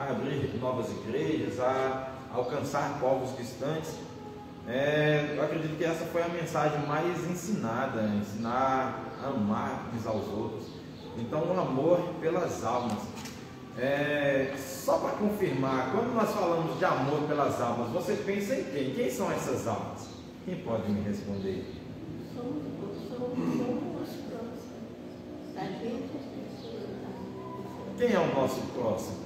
a abrir novas igrejas, a alcançar povos distantes. Eu acredito que essa foi a mensagem mais ensinada, ensinar a amar uns aos outros. Então, o amor pelas almas. Só para confirmar, quando nós falamos de amor pelas almas, você pensa em quem? Quem são essas almas? Quem pode me responder? Somos os próximos. Da gente, as pessoas. Quem é o nosso próximo?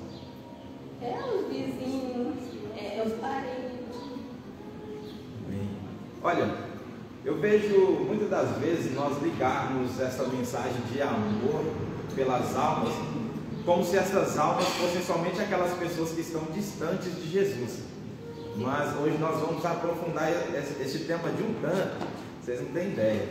Os vizinhos, os parentes. Bem, olha, eu vejo muitas das vezes nós ligarmos essa mensagem de amor pelas almas como se essas almas fossem somente aquelas pessoas que estão distantes de Jesus. Mas hoje nós vamos aprofundar esse tema de um tanto, vocês não têm ideia.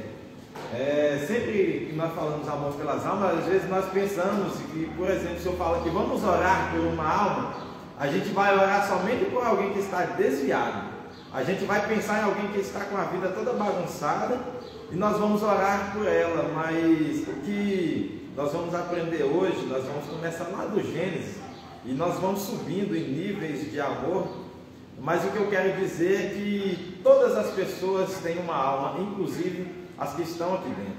Sempre que nós falamos amor pelas almas, às vezes nós pensamos que, por exemplo, se eu falo que vamos orar por uma alma, a gente vai orar somente por alguém que está desviado. A gente vai pensar em alguém que está com a vida toda bagunçada e nós vamos orar por ela. Mas o que nós vamos aprender hoje, nós vamos começar lá do Gênesis e nós vamos subindo em níveis de amor. Mas o que eu quero dizer é que todas as pessoas têm uma alma, inclusive as que estão aqui dentro.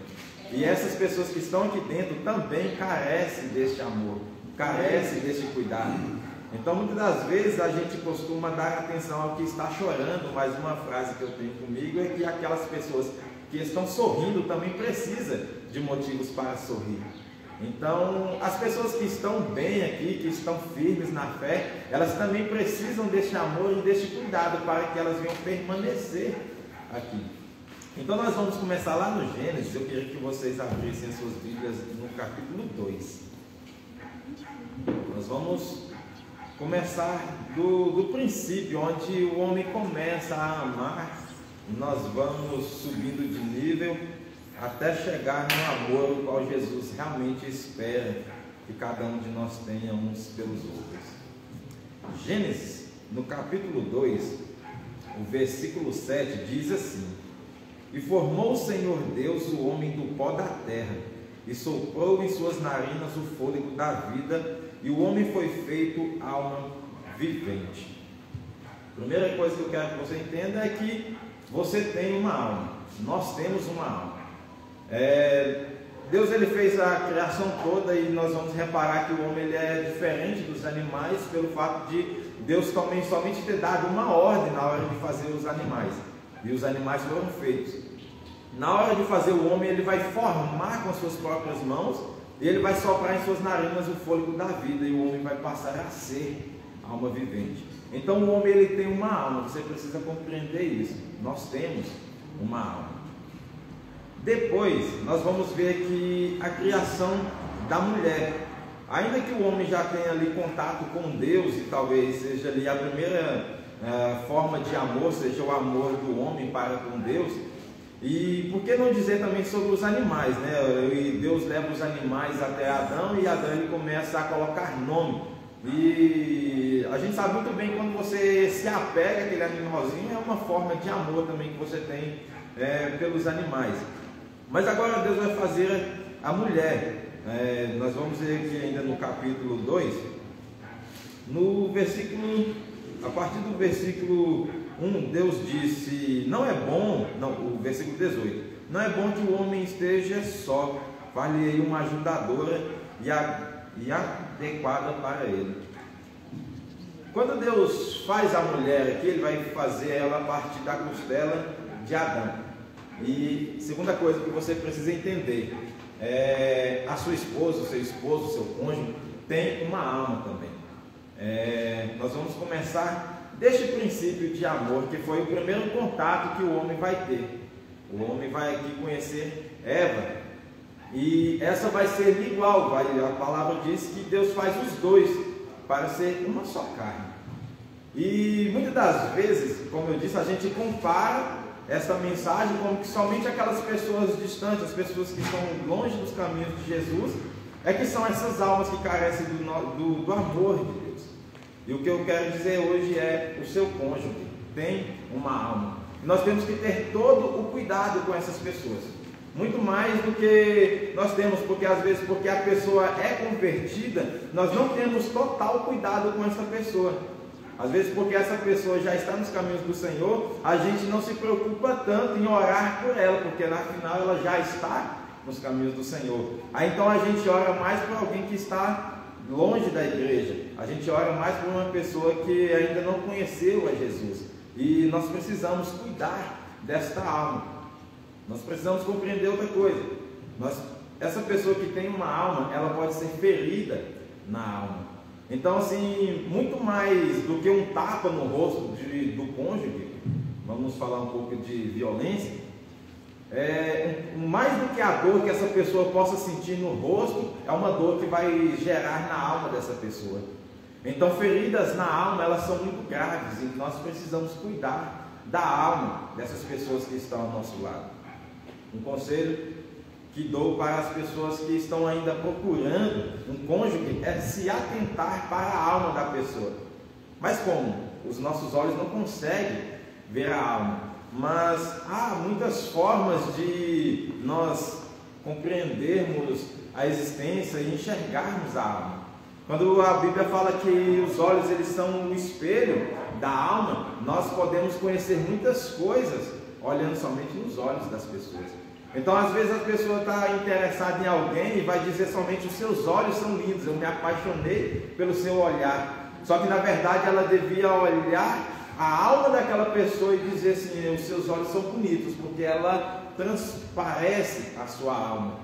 E essas pessoas que estão aqui dentro também carecem deste amor, carecem deste cuidado. Então, muitas das vezes a gente costuma dar atenção ao que está chorando, mas uma frase que eu tenho comigo é que aquelas pessoas que estão sorrindo também precisam de motivos para sorrir. Então, as pessoas que estão bem aqui, que estão firmes na fé, elas também precisam deste amor e deste cuidado para que elas venham permanecer aqui. Então, nós vamos começar lá no Gênesis. Eu queria que vocês abrissem as suas Bíblias no capítulo 2. Nós vamos começar do princípio, onde o homem começa a amar. Nós vamos subindo de nível até chegar no amor o qual Jesus realmente espera que cada um de nós tenha uns pelos outros. Gênesis, no capítulo 2, o versículo 7 diz assim: E formou o Senhor Deus o homem do pó da terra, e soprou em suas narinas o fôlego da vida, e o homem foi feito alma vivente. A primeira coisa que eu quero que você entenda é que você tem uma alma. Nós temos uma alma. Deus ele fez a criação toda e nós vamos reparar que o homem ele é diferente dos animais pelo fato de Deus também somente ter dado uma ordem na hora de fazer os animais. E os animais foram feitos. Na hora de fazer o homem, ele vai formar com as suas próprias mãos e ele vai soprar em suas narinas o fôlego da vida, e o homem vai passar a ser alma vivente. Então o homem ele tem uma alma, você precisa compreender isso. Nós temos uma alma. Depois nós vamos ver que a criação da mulher, ainda que o homem já tenha ali contato com Deus, e talvez seja ali a primeira forma de amor, seja o amor do homem para com Deus. E por que não dizer também sobre os animais, né? E Deus leva os animais até Adão, e Adão ele começa a colocar nome. E a gente sabe muito bem, quando você se apega àquele animalzinho, é uma forma de amor também que você tem pelos animais. Mas agora Deus vai fazer a mulher. Nós vamos ver aqui ainda no capítulo 2, no versículo, a partir do versículo 1, Deus disse: não é bom, o versículo 18, não é bom que o homem esteja só, fale-lhe uma ajudadora e adequada para ele. Quando Deus faz a mulher aqui, ele vai fazer ela a partir da costela de Adão. E segunda coisa que você precisa entender, a sua esposa, o seu esposo, o seu cônjuge tem uma alma também. Nós vamos começar deste princípio de amor, que foi o primeiro contato que o homem vai ter. O homem vai aqui conhecer Eva, e essa vai ser igual. A palavra diz que Deus faz os dois para ser uma só carne. E muitas das vezes, como eu disse, a gente compara essa mensagem como que somente aquelas pessoas distantes, as pessoas que estão longe dos caminhos de Jesus, é que são essas almas que carecem do amor de Deus. E o que eu quero dizer hoje é: o seu cônjuge tem uma alma. Nós temos que ter todo o cuidado com essas pessoas. muito mais do que nós temos, porque às vezes, porque a pessoa é convertida, nós não temos total cuidado com essa pessoa. Às vezes, porque essa pessoa já está nos caminhos do Senhor, a gente não se preocupa tanto em orar por ela, porque na final ela já está nos caminhos do Senhor. Aí então a gente ora mais por alguém que está longe da igreja, a gente ora mais por uma pessoa que ainda não conheceu a Jesus, e nós precisamos cuidar desta alma. Nós precisamos compreender outra coisa. Essa pessoa que tem uma alma, ela pode ser ferida na alma. Então, assim, muito mais do que um tapa no rosto do cônjuge, vamos falar um pouco de violência, mais do que a dor que essa pessoa possa sentir no rosto, é uma dor que vai gerar na alma dessa pessoa. Então, feridas na alma, elas são muito graves, e nós precisamos cuidar da alma dessas pessoas que estão ao nosso lado. Um conselho que dou para as pessoas que estão ainda procurando um cônjuge é se atentar para a alma da pessoa. Mas como? Os nossos olhos não conseguem ver a alma, mas há muitas formas de nós compreendermos a existência e enxergarmos a alma. Quando a Bíblia fala que os olhos eles são o espelho da alma, nós podemos conhecer muitas coisas olhando somente nos olhos das pessoas. Então, às vezes a pessoa está interessada em alguém e vai dizer somente: os seus olhos são lindos, eu me apaixonei pelo seu olhar. Só que na verdade ela devia olhar a alma daquela pessoa e dizer assim: os seus olhos são bonitos, porque ela transparece a sua alma.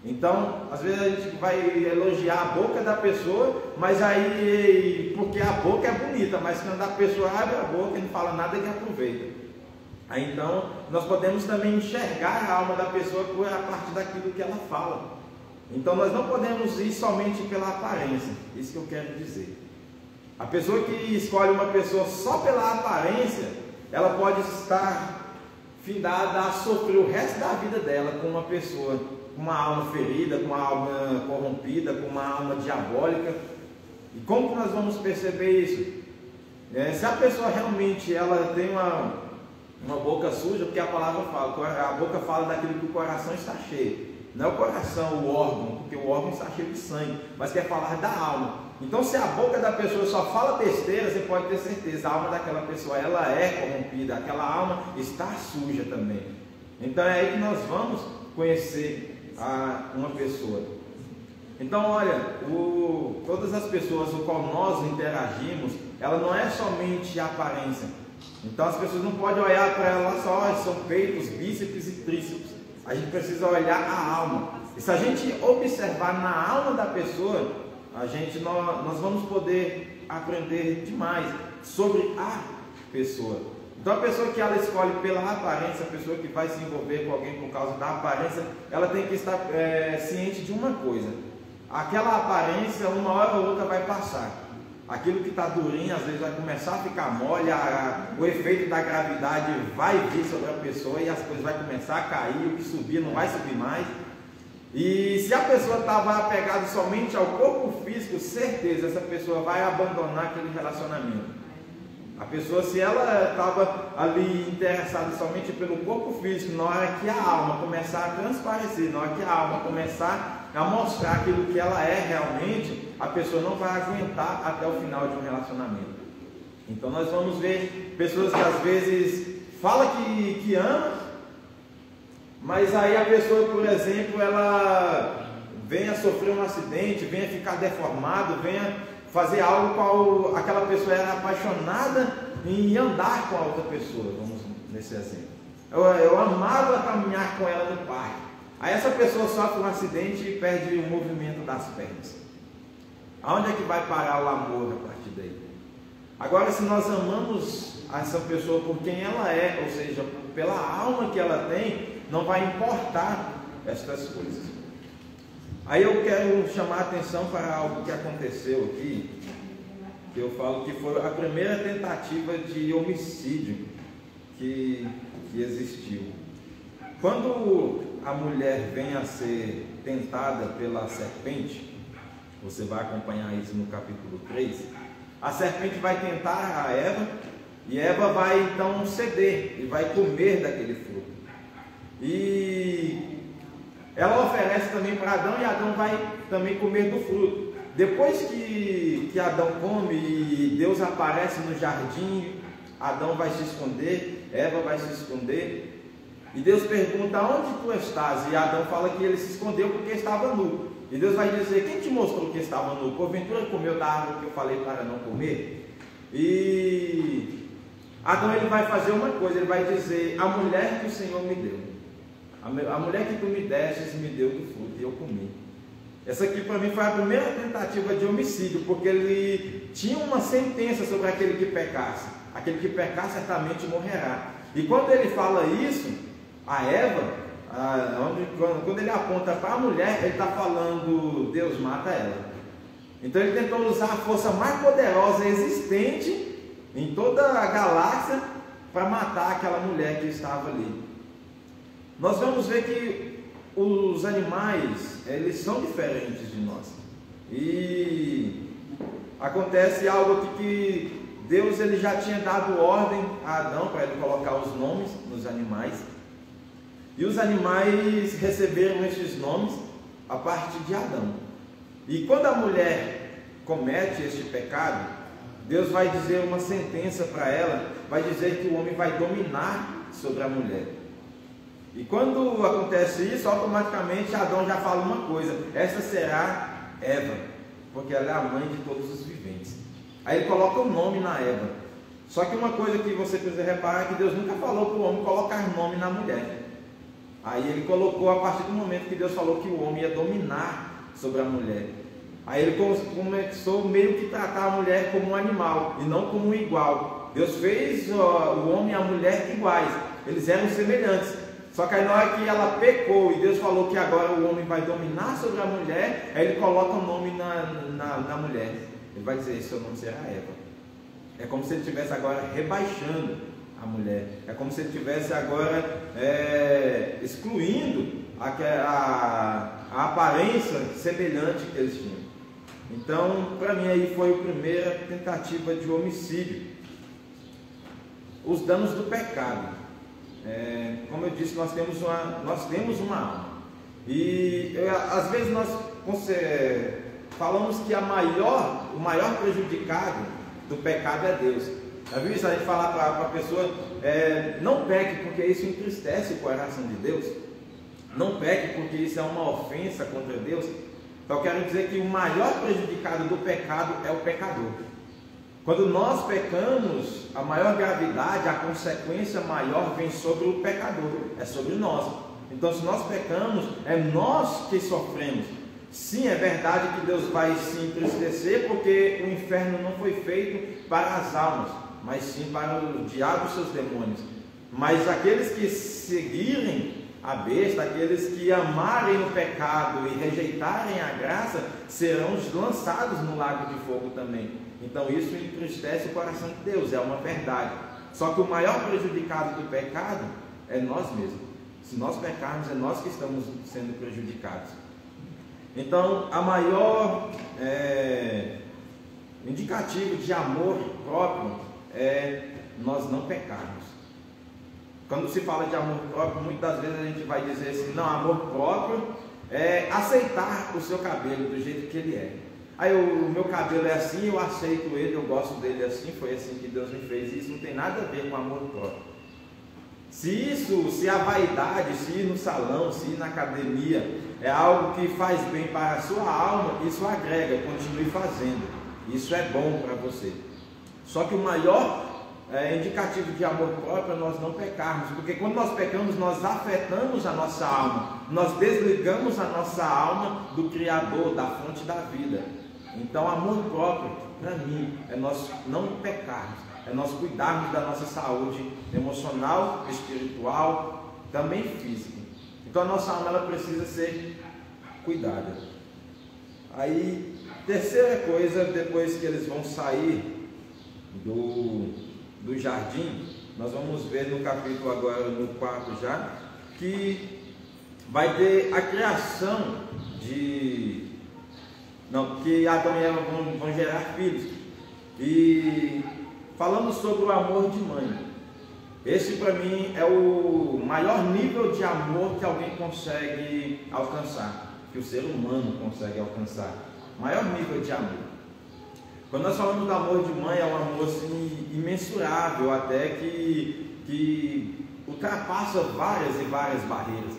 Então, às vezes a gente vai elogiar a boca da pessoa, mas aí, porque a boca é bonita, mas quando a pessoa abre a boca e não fala nada, ele aproveita. Aí então, nós podemos também enxergar a alma da pessoa por a partir daquilo que ela fala. Então, nós não podemos ir somente pela aparência, isso que eu quero dizer. A pessoa que escolhe uma pessoa só pela aparência, ela pode estar findada a sofrer o resto da vida dela com uma pessoa com uma alma ferida, com uma alma corrompida, com uma alma diabólica. E como que nós vamos perceber isso? Se a pessoa realmente ela tem uma boca suja, porque a palavra fala, a boca fala daquilo que o coração está cheio. Não é o coração, o órgão, porque o órgão está cheio de sangue, mas quer falar da alma. Então, se a boca da pessoa só fala besteira, você pode ter certeza, a alma daquela pessoa ela é corrompida, aquela alma está suja também. Então é aí que nós vamos conhecer uma pessoa. Então, olha, todas as pessoas com qual nós interagimos, ela não é somente a aparência. Então as pessoas não podem olhar para ela só, são peitos, bíceps e tríceps. A gente precisa olhar a alma. E se a gente observar na alma da pessoa, nós vamos poder aprender demais sobre a pessoa. Então a pessoa que ela escolhe pela aparência, a pessoa que vai se envolver com alguém por causa da aparência, ela tem que estar ciente de uma coisa: aquela aparência uma hora ou outra vai passar. Aquilo que está durinho às vezes vai começar a ficar mole, o efeito da gravidade vai vir sobre a pessoa e as coisas vão começar a cair, o que subir não vai subir mais. E se a pessoa estava apegada somente ao corpo físico, certeza, essa pessoa vai abandonar aquele relacionamento. A pessoa, se ela estava ali interessada somente pelo corpo físico, na hora que a alma começar a transparecer, na hora que a alma começar a mostrar aquilo que ela é realmente, a pessoa não vai aguentar até o final de um relacionamento. Então nós vamos ver pessoas que às vezes falam que ama, mas aí a pessoa, por exemplo, ela venha sofrer um acidente, venha ficar deformado, venha fazer algo qual aquela pessoa era apaixonada em andar com a outra pessoa, vamos nesse exemplo. Eu amava caminhar com ela no parque. Aí essa pessoa sofre um acidente e perde o movimento das pernas. Aonde é que vai parar o amor a partir daí? Agora, se nós amamos essa pessoa por quem ela é, ou seja, pela alma que ela tem, não vai importar estas coisas. Aí eu quero chamar a atenção para algo que aconteceu aqui, que eu falo que foi a primeira tentativa de homicídio que existiu. Quando a mulher vem a ser tentada pela serpente, você vai acompanhar isso no capítulo 3, a serpente vai tentar a Eva, e Eva vai então ceder, e vai comer daquele fruto. E ela oferece também para Adão e Adão vai também comer do fruto. Depois que Adão come e Deus aparece no jardim, Adão vai se esconder, Eva vai se esconder, e Deus pergunta: onde tu estás? E Adão fala que ele se escondeu porque estava nu. E Deus vai dizer: quem te mostrou que estava nu? Porventura comeu da árvore que eu falei para não comer? E Adão ele vai fazer uma coisa, ele vai dizer: a mulher que o Senhor me deu, a mulher que tu me destes me deu do fruto e eu comi. Essa aqui para mim foi a primeira tentativa de homicídio, porque ele tinha uma sentença sobre aquele que pecasse. Aquele que pecar certamente morrerá. E quando ele fala isso a Eva, quando ele aponta para a mulher, ele está falando: Deus mata ela. Então ele tentou usar a força mais poderosa existente em toda a galáxia para matar aquela mulher que estava ali. Nós vamos ver que os animais, eles são diferentes de nós. E acontece algo que Deus ele já tinha dado ordem a Adão para ele colocar os nomes nos animais. E os animais receberam esses nomes a partir de Adão. E quando a mulher comete este pecado, Deus vai dizer uma sentença para ela, vai dizer que o homem vai dominar sobre a mulher. E quando acontece isso, automaticamente Adão já fala uma coisa: essa será Eva, porque ela é a mãe de todos os viventes. Aí ele coloca o nome na Eva. Só que uma coisa que você precisa reparar é que Deus nunca falou para o homem colocar nome na mulher. Aí ele colocou a partir do momento que Deus falou que o homem ia dominar sobre a mulher. Aí ele começou meio que tratar a mulher como um animal e não como um igual. Deus fez o homem e a mulher iguais, eles eram semelhantes. Só que aí na hora que ela pecou e Deus falou que agora o homem vai dominar sobre a mulher, aí ele coloca o nome na mulher. Ele vai dizer: seu nome será Eva. É como se ele estivesse agora rebaixando a mulher. É como se ele estivesse agora excluindo a aparência semelhante que eles tinham. Então, para mim aí foi a primeira tentativa de homicídio. Os danos do pecado. Como eu disse, nós temos uma alma. E às vezes nós falamos que o maior prejudicado do pecado é Deus. Já viu isso? A gente falar para a pessoa: não peque, porque isso entristece o coração de Deus. Não peque, porque isso é uma ofensa contra Deus. Então eu quero dizer que o maior prejudicado do pecado é o pecador. Quando nós pecamos, a maior gravidade, a consequência maior vem sobre o pecador, é sobre nós. Então, se nós pecamos, é nós que sofremos. Sim, é verdade que Deus vai se entristecer, porque o inferno não foi feito para as almas, mas sim para o diabo e seus demônios. Mas aqueles que seguirem a besta, aqueles que amarem o pecado e rejeitarem a graça, serão lançados no lago de fogo também. Então isso entristece o coração de Deus, é uma verdade. Só que o maior prejudicado do pecado é nós mesmos. Se nós pecarmos, é nós que estamos sendo prejudicados. Então a maior indicativo de amor próprio é nós não pecarmos. Quando se fala de amor próprio, muitas vezes a gente vai dizer assim: não, amor próprio é aceitar o seu cabelo do jeito que ele é. Aí o meu cabelo é assim, eu aceito ele, eu gosto dele assim, foi assim que Deus me fez. Isso não tem nada a ver com amor próprio. Se a vaidade, se ir no salão, se ir na academia é algo que faz bem para a sua alma, isso agrega, continue fazendo. Isso é bom para você. Só que o maior indicativo de amor próprio é nós não pecarmos, porque quando nós pecamos, nós afetamos a nossa alma, nós desligamos a nossa alma do Criador, da fonte da vida. Então amor próprio, para mim, é nós não pecarmos, é nós cuidarmos da nossa saúde emocional, espiritual, também física. Então a nossa alma ela precisa ser cuidada. Aí, terceira coisa, depois que eles vão sair do jardim, nós vamos ver no capítulo agora, no 4 já, que vai ter a criação que Adão e Eva vão gerar filhos. E falando sobre o amor de mãe, Esse para mim é o maior nível de amor que alguém consegue alcançar, que o ser humano consegue alcançar. Maior nível de amor. Quando nós falamos do amor de mãe, é um amor assim, imensurável, até que ultrapassa várias e várias barreiras.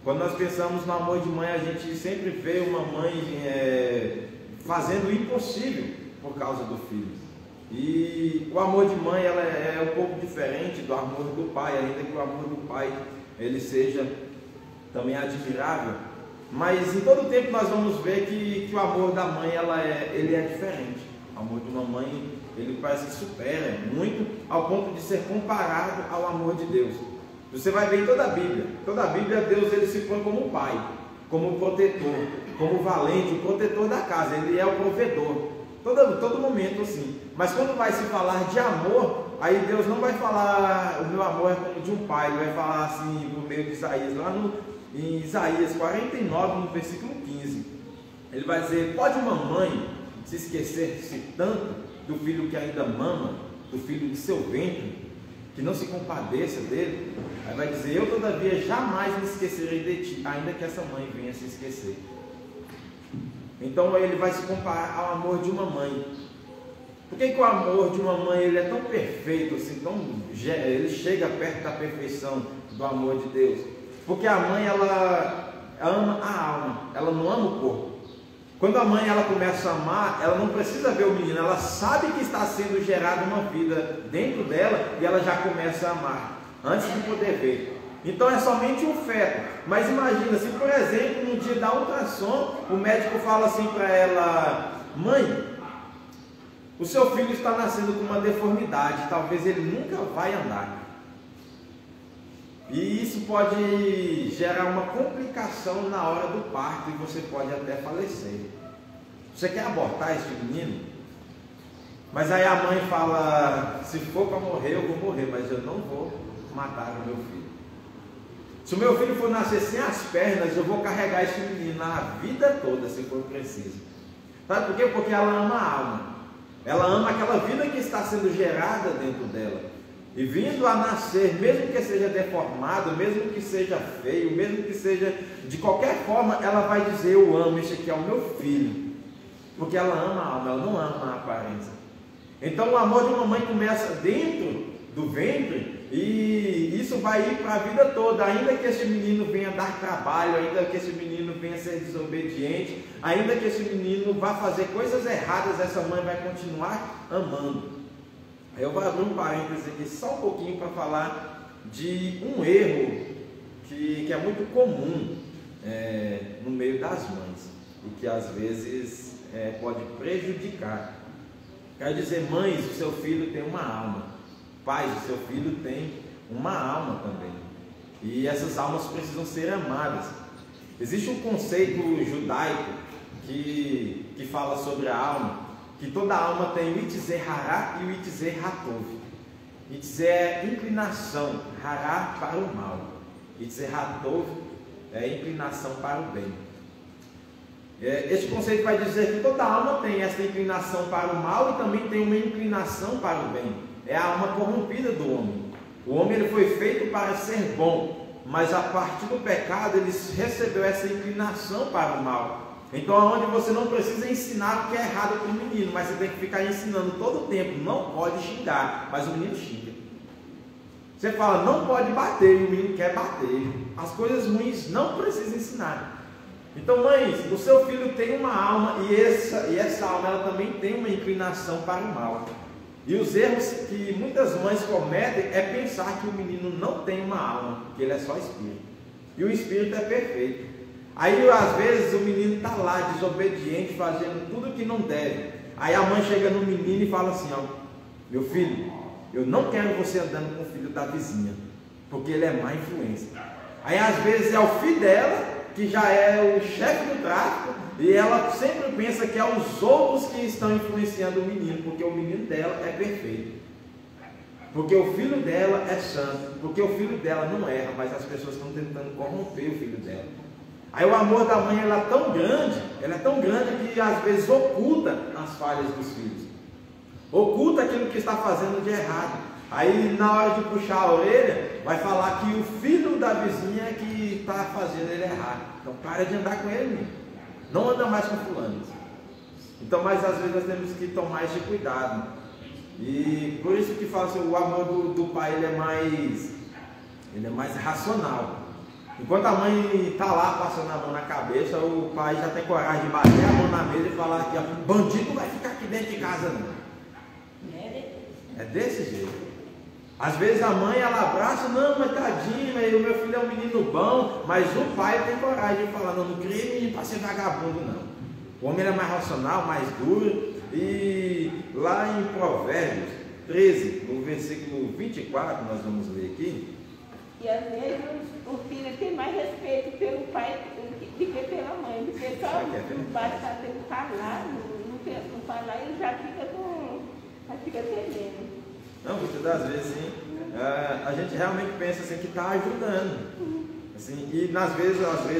Quando nós pensamos no amor de mãe, a gente sempre vê uma mãe fazendo o impossível por causa do filho. E o amor de mãe ela é um pouco diferente do amor do pai, ainda que o amor do pai ele seja também admirável. Mas em todo tempo nós vamos ver que o amor da mãe ele é diferente. O amor de uma mãe ele parece que supera muito ao ponto de ser comparado ao amor de Deus. Você vai ver em toda a Bíblia Deus ele se põe como pai, como protetor, como valente, o protetor da casa, ele é o provedor. Todo momento assim. Mas quando vai se falar de amor, aí Deus não vai falar o meu amor é como de um pai, ele vai falar assim por meio de Isaías, lá em Isaías 49, no versículo 15. Ele vai dizer: pode uma mãe se esquecer-se tanto do filho que ainda mama, do filho de seu ventre, que não se compadeça dele? Aí vai dizer: eu todavia jamais me esquecerei de ti, ainda que essa mãe venha se esquecer. Então ele vai se comparar ao amor de uma mãe. Por que o amor de uma mãe ele é tão perfeito, assim, ele chega perto da perfeição do amor de Deus? Porque a mãe ela ama a alma, ela não ama o corpo. Quando a mãe ela começa a amar, ela não precisa ver o menino, ela sabe que está sendo gerada uma vida dentro dela e ela já começa a amar, antes de poder ver. Então é somente um feto. Mas imagina, se por exemplo, no dia da ultrassom, o médico fala assim para ela: mãe, o seu filho está nascendo com uma deformidade, talvez ele nunca vai andar. E isso pode gerar uma complicação na hora do parto e você pode até falecer. Você quer abortar esse menino? Mas aí a mãe fala: se for para morrer, eu vou morrer, mas eu não vou matar o meu filho. Se o meu filho for nascer sem as pernas, eu vou carregar esse menino a vida toda, se for preciso. Sabe por quê? Porque ela ama a alma. Ela ama aquela vida que está sendo gerada dentro dela. E vindo a nascer, mesmo que seja deformado, mesmo que seja feio, mesmo que seja de qualquer forma, ela vai dizer: eu amo, esse aqui é o meu filho. Porque ela ama a alma, ela não ama a aparência. Então o amor de uma mãe começa dentro do ventre e isso vai ir para a vida toda. Ainda que esse menino venha dar trabalho, ainda que esse menino venha ser desobediente, ainda que esse menino vá fazer coisas erradas, essa mãe vai continuar amando. Eu vou abrir um parênteses aqui só um pouquinho para falar de um erro que é muito comum no meio das mães e que às vezes pode prejudicar. Quer dizer, mães, o seu filho tem uma alma. Pais, o seu filho tem uma alma também. E essas almas precisam ser amadas. Existe um conceito judaico que fala sobre a alma, que toda alma tem o Itzer Hará e o Itzer Hatov. Itzer é inclinação, Hará para o mal. Itzer Hatov é inclinação para o bem. Este conceito vai dizer que toda alma tem essa inclinação para o mal e também tem uma inclinação para o bem. É a alma corrompida do homem. O homem ele foi feito para ser bom, mas a partir do pecado ele recebeu essa inclinação para o mal. Então, onde você não precisa ensinar o que é errado para o menino, mas você tem que ficar ensinando todo o tempo: não pode xingar, mas o menino xinga. Você fala: não pode bater, e o menino quer bater. As coisas ruins não precisa ensinar. Então, mães, o seu filho tem uma alma e essa alma ela também tem uma inclinação para o mal. E os erros que muitas mães cometem é pensar que o menino não tem uma alma, que ele é só espírito. E o espírito é perfeito. Aí às vezes o menino está lá desobediente, fazendo tudo que não deve. Aí a mãe chega no menino e fala assim: ó, meu filho, eu não quero você andando com o filho da vizinha, porque ele é má influência. Aí às vezes é o filho dela, que já é o chefe do tráfico, e ela sempre pensa que é os outros que estão influenciando o menino, porque o menino dela é perfeito, porque o filho dela é santo, porque o filho dela não erra, mas as pessoas estão tentando corromper o filho dela. Aí o amor da mãe ela é tão grande que às vezes oculta as falhas dos filhos, oculta aquilo que está fazendo de errado. Aí na hora de puxar a orelha, vai falar que o filho da vizinha é que está fazendo ele errar. Então para de andar com ele, menino. Não anda mais com fulano. Então, mas às vezes nós temos que tomar esse cuidado. E por isso que fala assim, o amor do pai ele é mais racional. Enquanto a mãe está lá passando a mão na cabeça, o pai já tem coragem de bater a mão na mesa e falar que bandido vai ficar aqui dentro de casa não. É desse jeito. Às vezes a mãe ela abraça, não, mas tadinho, o meu filho é um menino bom, mas o pai tem coragem de falar, não criei menino para ser vagabundo não. O homem é mais racional, mais duro. E lá em Provérbios 13, no versículo 24, nós vamos ler aqui. E às vezes o filho tem mais respeito pelo pai do que pela mãe, porque só basta ele falar, não falar, ele já fica temendo. Não, muitas das vezes sim, a gente realmente pensa assim que está ajudando. Assim, e às vezes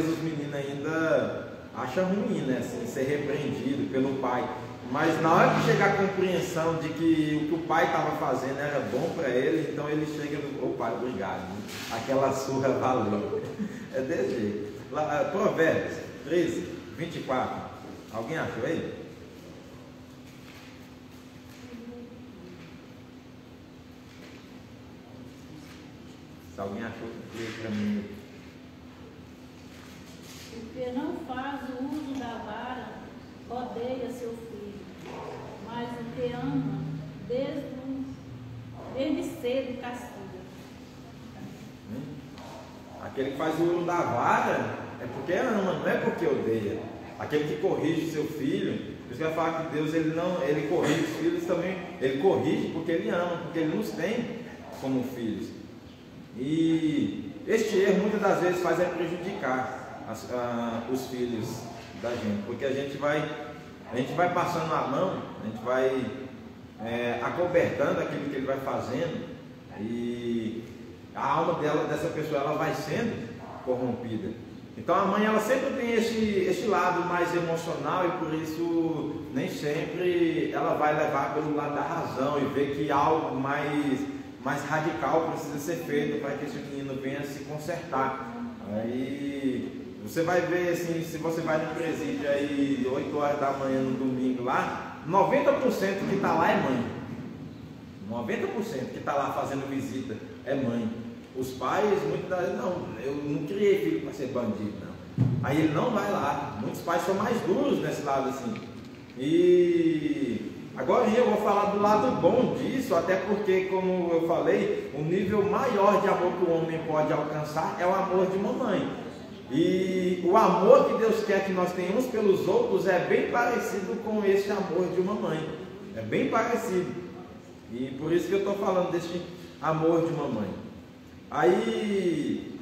os meninos ainda acham ruim, né? Assim, ser repreendido pelo pai. Mas na hora de chegar à compreensão de que o que o pai estava fazendo era bom para ele, então ele chega no pai, obrigado. Né? Aquela surra valeu. É desse jeito. Lá, Provérbios 13, 24. Alguém achou aí? Se alguém achou, lê para mim. Porque não faz o uso da vara, odeia seu filho, mas o que ama, desde cedo castiga. Aquele que faz o uso da vara é porque ama, não é porque odeia. Aquele que corrige seu filho, por isso que vai falar que Deus ele corrige os filhos também, ele corrige porque ele ama, porque ele nos tem como filhos. E este erro muitas das vezes faz prejudicar os filhos da gente, porque a gente vai passando a mão, a gente vai acobertando aquilo que ele vai fazendo, e a alma dessa pessoa ela vai sendo corrompida. Então a mãe ela sempre tem esse lado mais emocional, e por isso nem sempre ela vai levar pelo lado da razão e ver que algo mais radical precisa ser feito para que esse menino venha se consertar. Aí você vai ver assim, se você vai no presídio aí 8 horas da manhã no domingo lá, 90% que está lá é mãe. 90% que está lá fazendo visita é mãe. Os pais, muitas das vezes, não, eu não criei filho para ser bandido, não. Aí ele não vai lá. Muitos pais são mais duros nesse lado assim. E agora eu vou falar do lado bom disso, até porque, como eu falei, o nível maior de amor que o homem pode alcançar é o amor de uma mãe. E o amor que Deus quer que nós tenhamos pelos outros é bem parecido com esse amor de uma mãe. É bem parecido. E por isso que eu estou falando desse amor de uma mãe. Aí,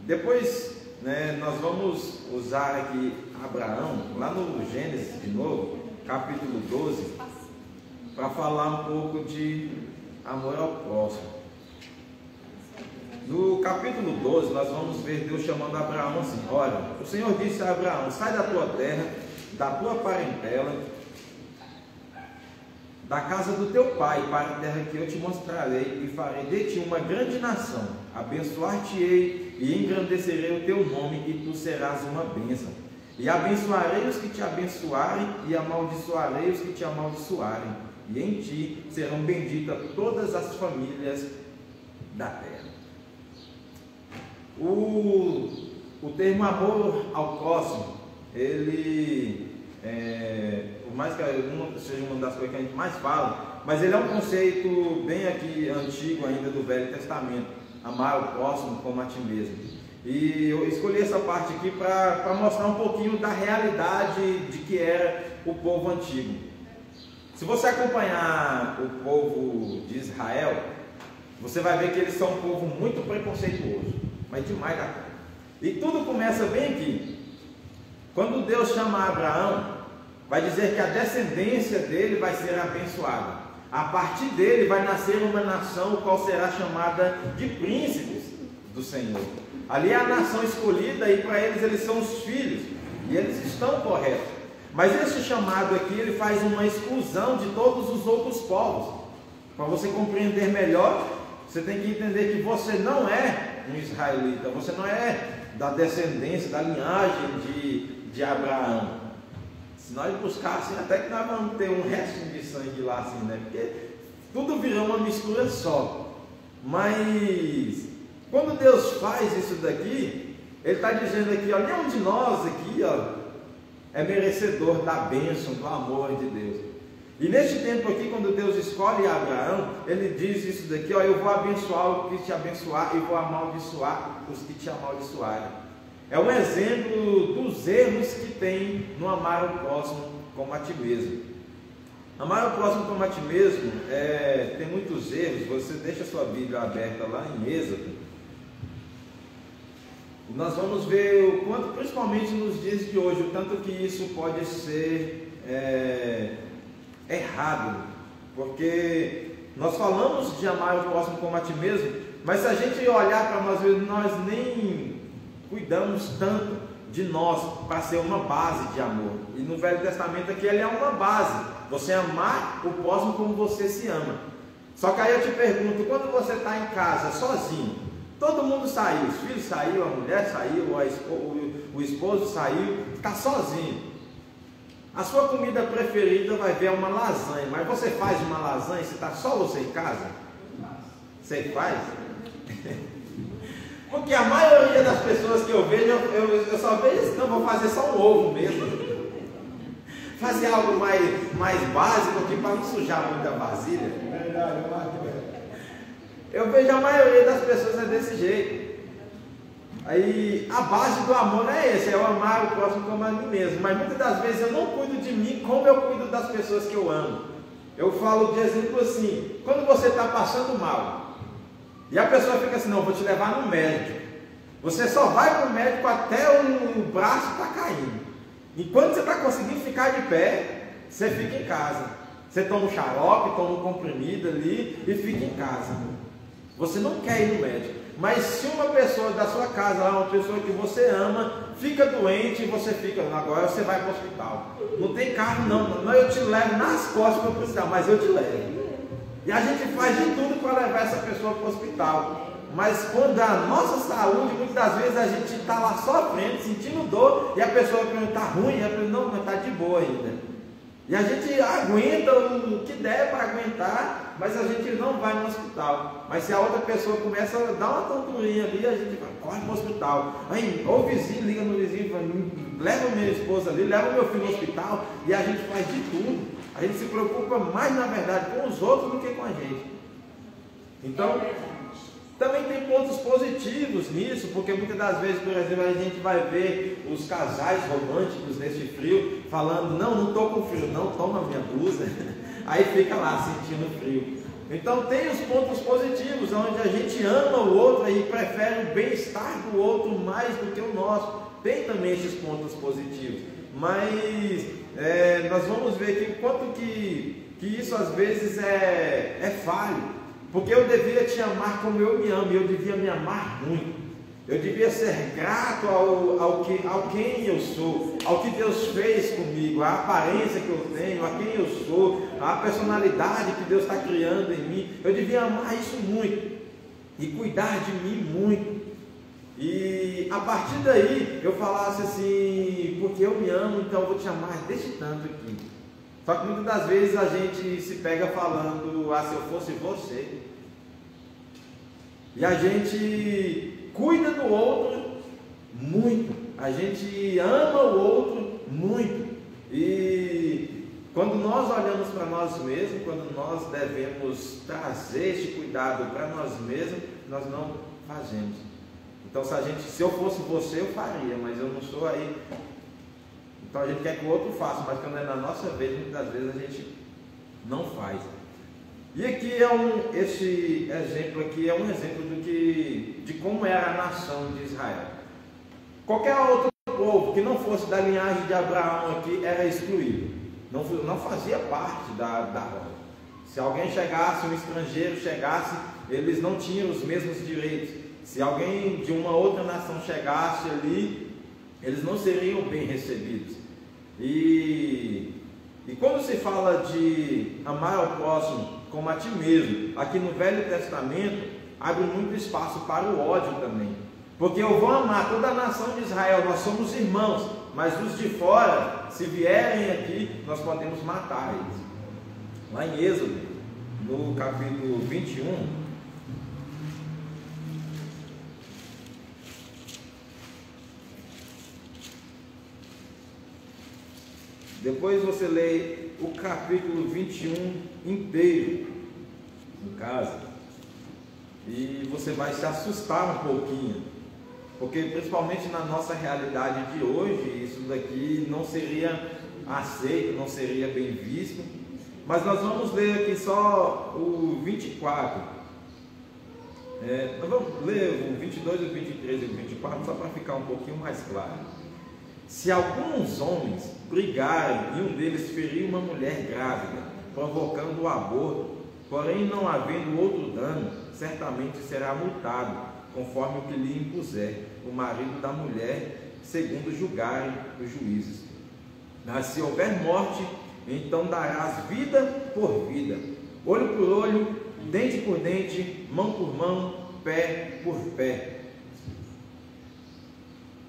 depois, né, nós vamos usar aqui Abraão, lá no Gênesis de novo, capítulo 12, para falar um pouco de amor ao próximo. No capítulo 12, nós vamos ver Deus chamando Abraão assim: olha, o Senhor disse a Abraão: sai da tua terra, da tua parentela, da casa do teu pai, para a terra que eu te mostrarei, e farei de ti uma grande nação. Abençoar-te-ei e engrandecerei o teu nome, e tu serás uma bênção. E abençoarei os que te abençoarem, e amaldiçoarei os que te amaldiçoarem. E em ti serão benditas todas as famílias da terra. O termo amor ao próximo, ele, por mais que seja uma das coisas que a gente mais fala, mas ele é um conceito bem aqui antigo ainda do Velho Testamento, amar o próximo como a ti mesmo. E eu escolhi essa parte aqui para mostrar um pouquinho da realidade de que era o povo antigo. Se você acompanhar o povo de Israel, você vai ver que eles são um povo muito preconceituoso, mas demais da conta. E tudo começa bem aqui. Quando Deus chama Abraão, vai dizer que a descendência dele vai ser abençoada. A partir dele vai nascer uma nação, o qual será chamada de príncipes do Senhor. Ali é a nação escolhida, e para eles são os filhos, e eles estão corretos. Mas esse chamado aqui, ele faz uma exclusão de todos os outros povos. Para você compreender melhor, você tem que entender que você não é um israelita, você não é da descendência, da linhagem de Abraão. Se nós buscassem, até que nós vamos ter um restinho de sangue lá assim, né? Porque tudo virou uma mistura só. Mas quando Deus faz isso daqui, Ele está dizendo aqui, ó, nenhum de nós aqui, ó, é merecedor da bênção, do amor de Deus. E neste tempo aqui, quando Deus escolhe Abraão, Ele diz isso daqui, ó, eu vou abençoar os que te abençoar e vou amaldiçoar os que te amaldiçoarem. É um exemplo dos erros que tem no amar o próximo como a ti mesmo. Amar o próximo como a ti mesmo tem muitos erros. Você deixa a sua Bíblia aberta lá em Êxodo. Nós vamos ver o quanto, principalmente nos dias de hoje, o tanto que isso pode ser errado. Porque nós falamos de amar o próximo como a ti mesmo, mas se a gente olhar para nós nem cuidamos tanto de nós para ser uma base de amor. E no Velho Testamento aqui ele é uma base. Você amar o próximo como você se ama. Só que aí eu te pergunto, quando você está em casa sozinho, todo mundo saiu, os filhos saíram, a mulher saiu, o esposo saiu, está sozinho. A sua comida preferida vai ver uma lasanha, mas você faz uma lasanha se está só você em casa? Você faz? Porque a maioria das pessoas que eu vejo, eu só vejo isso, não, vou fazer só um ovo mesmo. Fazer algo mais básico aqui para não sujar muito a vasilha. Eu vejo a maioria das pessoas é desse jeito. Aí a base do amor é esse, é eu amar o próximo como a mim mesmo. Mas muitas das vezes eu não cuido de mim como eu cuido das pessoas que eu amo. Eu falo de exemplo assim, quando você está passando mal, e a pessoa fica assim, não, vou te levar no médico. Você só vai para o médico até o braço está caindo. Enquanto você está conseguindo ficar de pé, você fica em casa. Você toma um xarope, toma um comprimido ali e fica em casa. Você não quer ir no médico. Mas se uma pessoa da sua casa, uma pessoa que você ama, fica doente, você fica, agora você vai para o hospital. Não tem carro não, eu te levo nas costas para o hospital, mas eu te levo. E a gente faz de tudo para levar essa pessoa para o hospital. Mas quando a nossa saúde, muitas das vezes a gente está lá sofrendo, sentindo dor, e a pessoa pergunta, está ruim? E a pessoa, não, mas está de boa ainda. E a gente aguenta o que der para aguentar, mas a gente não vai no hospital. Mas se a outra pessoa começa a dar uma tonturinha ali, a gente vai, corre para o hospital. Aí, ou o vizinho liga no vizinho, leva minha esposa ali, leva meu filho no hospital, e a gente faz de tudo. A gente se preocupa mais, na verdade, com os outros do que com a gente. Então, também tem pontos positivos nisso, porque muitas das vezes, por exemplo, a gente vai ver os casais românticos nesse frio, falando, não estou com frio, não, toma minha blusa. Aí fica lá sentindo frio. Então tem os pontos positivos, onde a gente ama o outro e prefere o bem-estar do outro mais do que o nosso. Tem também esses pontos positivos. Mas nós vamos ver que quanto que isso às vezes é falho. Porque eu devia te amar como eu me amo, e eu devia me amar muito. Eu devia ser grato ao quem eu sou, ao que Deus fez comigo, à aparência que eu tenho, a quem eu sou, a personalidade que Deus está criando em mim. Eu devia amar isso muito e cuidar de mim muito. E a partir daí eu falasse assim, porque eu me amo, então eu vou te amar desse tanto aqui. Só que muitas das vezes a gente se pega falando, se eu fosse você. E a gente cuida do outro muito. A gente ama o outro muito. E quando nós olhamos para nós mesmos, quando nós devemos trazer este cuidado para nós mesmos, nós não fazemos. Então se eu fosse você, eu faria, mas eu não sou aí. Então a gente quer que o outro faça, mas quando é na nossa vez, muitas vezes a gente não faz. E aqui esse exemplo aqui é um exemplo de como era a nação de Israel. Qualquer outro povo que não fosse da linhagem de Abraão aqui era excluído. Não fazia parte da roda. Se alguém chegasse, um estrangeiro chegasse, eles não tinham os mesmos direitos. Se alguém de uma outra nação chegasse ali, eles não seriam bem recebidos. E E quando se fala de amar ao próximo como a ti mesmo, aqui no Velho Testamento, abre muito espaço para o ódio também. Porque eu vou amar toda a nação de Israel, nós somos irmãos, mas os de fora, se vierem aqui, nós podemos matar eles. Lá em Êxodo, no capítulo 21, depois você lê o capítulo 21 inteiro, em casa, e você vai se assustar um pouquinho, porque principalmente na nossa realidade de hoje, isso daqui não seria aceito, não seria bem visto, mas nós vamos ler aqui só o 24, nós vamos ler o 22, o 23 e o 24, só para ficar um pouquinho mais claro. Se alguns homens brigarem e um deles ferir uma mulher grávida, provocando o aborto, porém não havendo outro dano, certamente será multado, conforme o que lhe impuser o marido da mulher, segundo julgarem os juízes. Mas se houver morte, então darás vida por vida, olho por olho, dente por dente, mão por mão, pé por pé.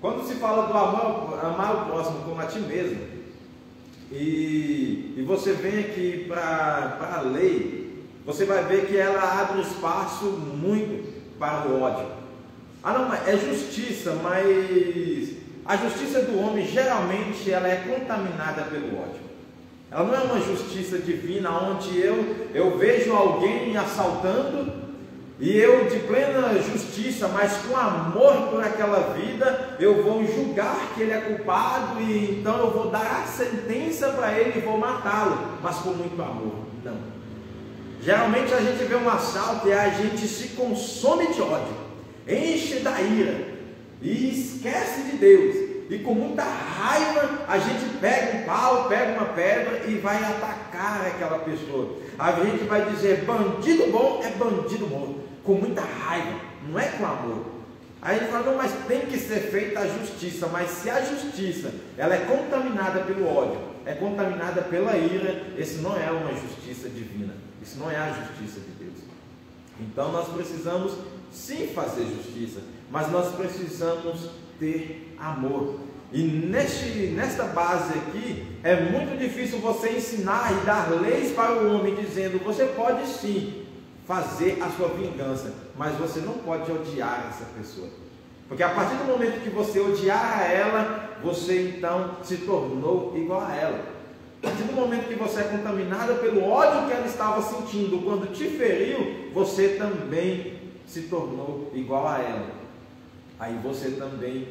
Quando se fala do amar o próximo como a ti mesmo, e você vem aqui para a lei, você vai ver que ela abre espaço muito para o ódio. Não, é justiça, mas a justiça do homem geralmente ela é contaminada pelo ódio. Ela não é uma justiça divina onde eu vejo alguém assaltando e eu de plena justiça, mas com amor por aquela vida, eu vou julgar que ele é culpado e então eu vou dar a sentença para ele e vou matá-lo, mas com muito amor. Não. Geralmente a gente vê um assalto e a gente se consome de ódio, enche da ira e esquece de Deus. E com muita raiva a gente pega um pau, pega uma pedra e vai atacar aquela pessoa. A gente vai dizer: bandido bom é bandido morto, com muita raiva, não é com amor. Aí ele fala: não, mas tem que ser feita a justiça. Mas se a justiça ela é contaminada pelo ódio, é contaminada pela ira, isso não é uma justiça divina, isso não é a justiça de Deus. Então nós precisamos sim fazer justiça, mas nós precisamos ter amor. E nesta base aqui, é muito difícil você ensinar e dar leis para o homem, dizendo: você pode sim fazer a sua vingança, mas você não pode odiar essa pessoa, porque a partir do momento que você odiar a ela, você então se tornou igual a ela. A partir do momento que você é contaminada pelo ódio que ela estava sentindo quando te feriu, você também se tornou igual a ela. Aí você também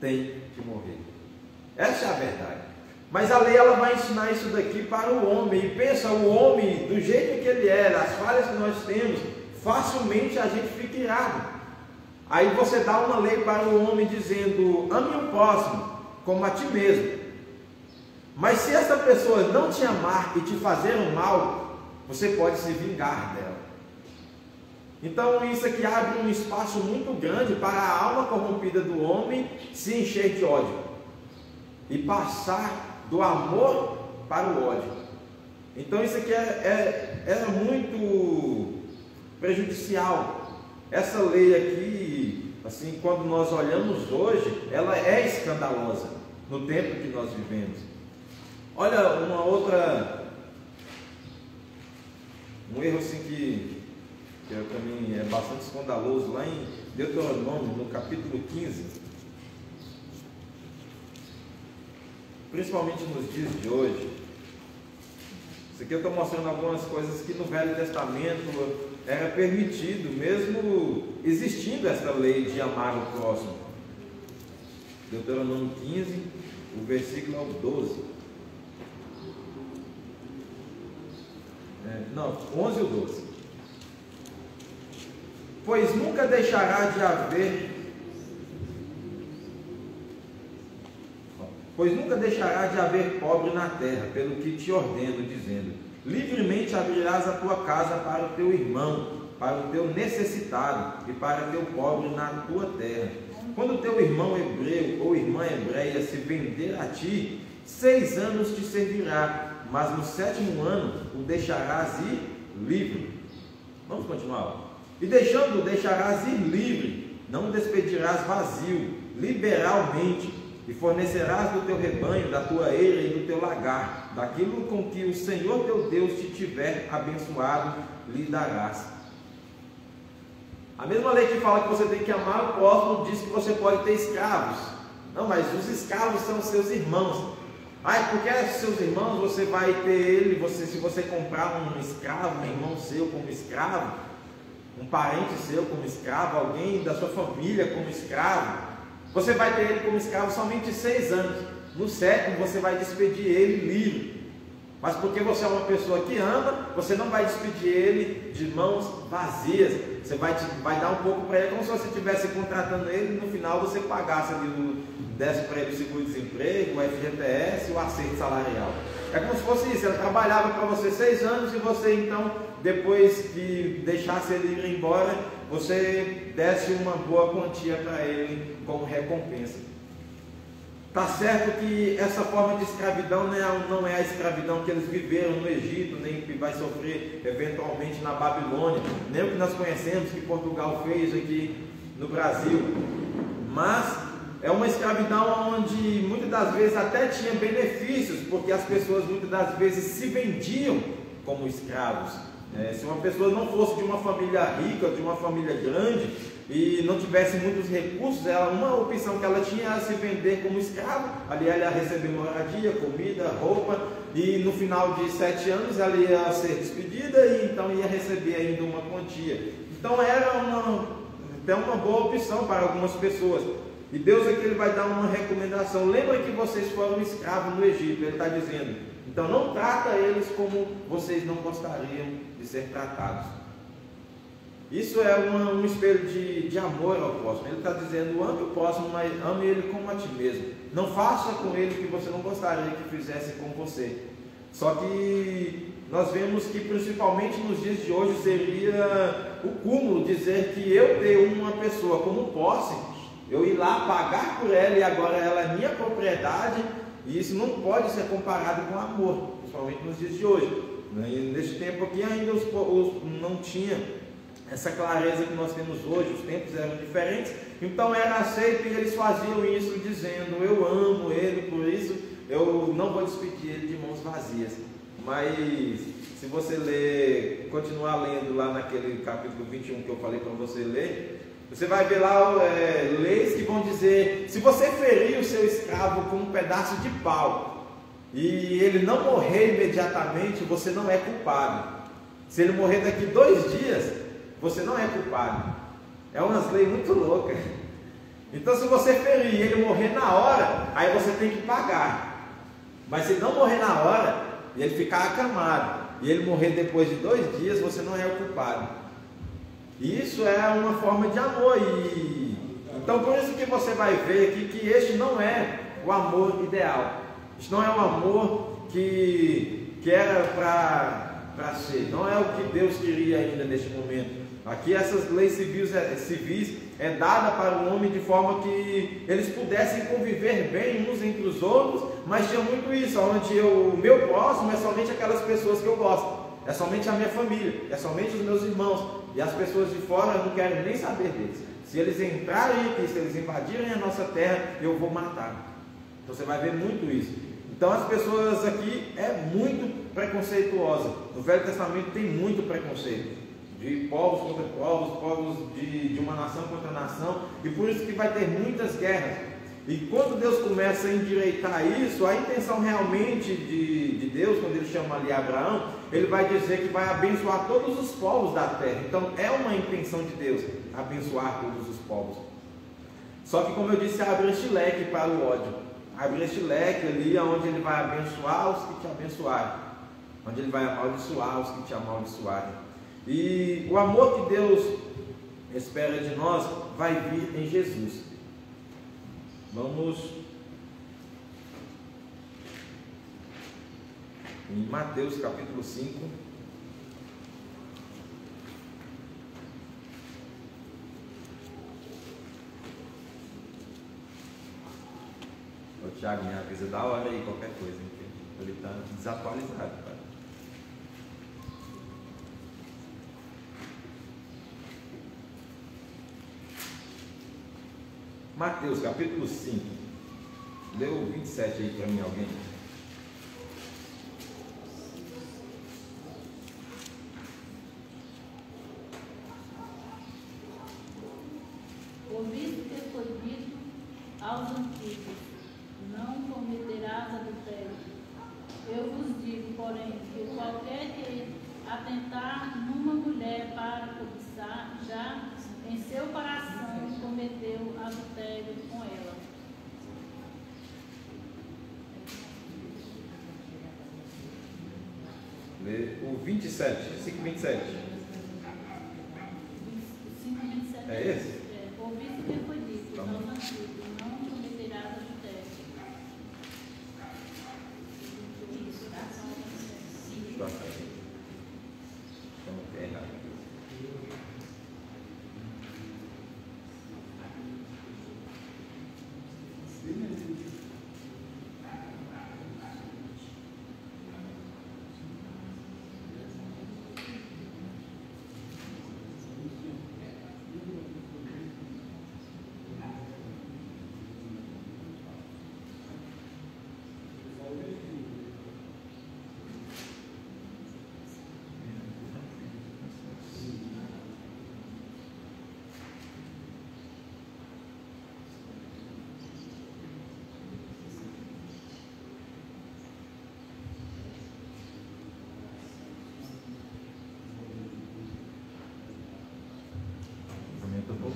tem que morrer. Essa é a verdade. Mas a lei ela vai ensinar isso daqui para o homem. E pensa, o homem, do jeito que ele era, as falhas que nós temos, facilmente a gente fica irado. Aí você dá uma lei para o homem dizendo: ame o próximo como a ti mesmo. Mas se essa pessoa não te amar e te fazer um mal, você pode se vingar dela. Então isso aqui abre um espaço muito grande para a alma corrompida do homem se encher de ódio e passar do amor para o ódio. Então isso aqui é muito prejudicial. Essa lei aqui, assim, quando nós olhamos hoje, ela é escandalosa no tempo que nós vivemos. Olha um erro assim que também é bastante escandaloso, lá em Deuteronômio, no capítulo 15, principalmente nos dias de hoje. Isso aqui eu estou mostrando algumas coisas que no Velho Testamento era permitido, mesmo existindo essa lei de amar o próximo. Deuteronômio 15, o versículo é o 12. 11 e o 12. Pois nunca deixará de haver pobre na terra, pelo que te ordeno, dizendo: livremente abrirás a tua casa para o teu irmão, para o teu necessitado e para teu pobre na tua terra. Quando teu irmão hebreu ou irmã hebreia se vender a ti, 6 anos te servirá, mas no 7º ano o deixarás ir livre. Vamos continuar. E deixando-o, deixarás ir livre, não o despedirás vazio, liberalmente, e fornecerás do teu rebanho, da tua eira e do teu lagar, daquilo com que o Senhor teu Deus te tiver abençoado, lhe darás. A mesma lei que fala que você tem que amar o próximo diz que você pode ter escravos. Não, mas os escravos são seus irmãos. Porque seus irmãos você vai ter ele, se você comprar um escravo, um irmão seu como escravo, um parente seu como escravo, alguém da sua família como escravo, você vai ter ele como escravo somente 6 anos. No 7º você vai despedir ele livre. Mas porque você é uma pessoa que ama, você não vai despedir ele de mãos vazias. Você vai dar um pouco para ele, como se você estivesse contratando ele e no final você pagasse ali desse para ele o seguro-desemprego, o FGTS, o acerto salarial. É como se fosse isso, ele trabalhava para você 6 anos e você então, depois que deixasse ele ir embora, você desse uma boa quantia para ele como recompensa. Está certo que essa forma de escravidão não é a escravidão que eles viveram no Egito, nem que vai sofrer eventualmente na Babilônia, nem o que nós conhecemos que Portugal fez aqui no Brasil, mas é uma escravidão onde muitas das vezes até tinha benefícios, porque as pessoas muitas das vezes se vendiam como escravos. Se uma pessoa não fosse de uma família rica, de uma família grande e não tivesse muitos recursos, uma opção que ela tinha era se vender como escravo. Ali ela ia receber moradia, comida, roupa, e no final de 7 anos ela ia ser despedida e então ia receber ainda uma quantia. Então era até uma boa opção para algumas pessoas. E Deus aqui ele vai dar uma recomendação. Lembra que vocês foram escravos no Egito. Ele está dizendo, então não trata eles como vocês não gostariam de ser tratados. Isso é um espelho de amor ao próximo. Ele está dizendo, ame o próximo, mas ame ele como a ti mesmo. Não faça com ele o que você não gostaria que fizesse com você. Só que nós vemos que principalmente nos dias de hoje seria o cúmulo dizer que eu ter uma pessoa como posse, eu ir lá pagar por ela e agora ela é minha propriedade, e isso não pode ser comparado com amor, principalmente nos dias de hoje. Neste tempo aqui ainda não tinha essa clareza que nós temos hoje, os tempos eram diferentes, então era aceito e eles faziam isso dizendo, eu amo ele, por isso eu não vou despedir ele de mãos vazias. Mas se você continuar lendo lá naquele capítulo 21 que eu falei para você ler, você vai ver lá leis que vão dizer, se você ferir o seu escravo com um pedaço de pau e ele não morrer imediatamente, você não é culpado. Se ele morrer daqui 2 dias, você não é culpado. É umas leis muito loucas. Então se você ferir e ele morrer na hora, aí você tem que pagar. Mas se não morrer na hora e ele ficar acamado e ele morrer depois de 2 dias, você não é o culpado. E isso é uma forma de amor. Então por isso que você vai ver aqui que este não é o amor ideal. Isso não é o amor que era para ser. Não é o que Deus queria ainda neste momento. Aqui essas leis civis é dada para o homem de forma que eles pudessem conviver bem uns entre os outros, mas tinha muito isso, onde o meu próximo é somente aquelas pessoas que eu gosto, é somente a minha família, é somente os meus irmãos, e as pessoas de fora eu não quero nem saber deles. Se eles entrarem aqui, se eles invadirem a nossa terra, eu vou matar. Então você vai ver muito isso. Então as pessoas aqui é muito preconceituosa. No Velho Testamento tem muito preconceito. De povos contra povos de uma nação contra nação, e por isso que vai ter muitas guerras. E quando Deus começa a endireitar isso, a intenção realmente de Deus, quando ele chama ali Abraão, ele vai dizer que vai abençoar todos os povos da terra. Então é uma intenção de Deus abençoar todos os povos. Só que, como eu disse, abre este leque para o ódio, abre este leque ali onde ele vai abençoar os que te abençoarem, onde ele vai amaldiçoar os que te amaldiçoarem. E o amor que Deus espera de nós vai vir em Jesus. Vamos em Mateus capítulo 5. O Tiago me avisa da hora aí, qualquer coisa. Entende? Ele está desatualizado, pai. Mateus capítulo 5. Leu o 27 aí para mim, alguém? Ouvido que foi dito aos antigos: não cometerás adultério. Eu vos digo, porém, que qualquer que atentar numa mulher para cobiçar, já em seu coração cometeu adultério com ela. Lê o 27, 5:27. 5:27. É esse? É, ouvido que foi dito aos antigos: não cometerás adultério. Isso, tá? Então, é errado.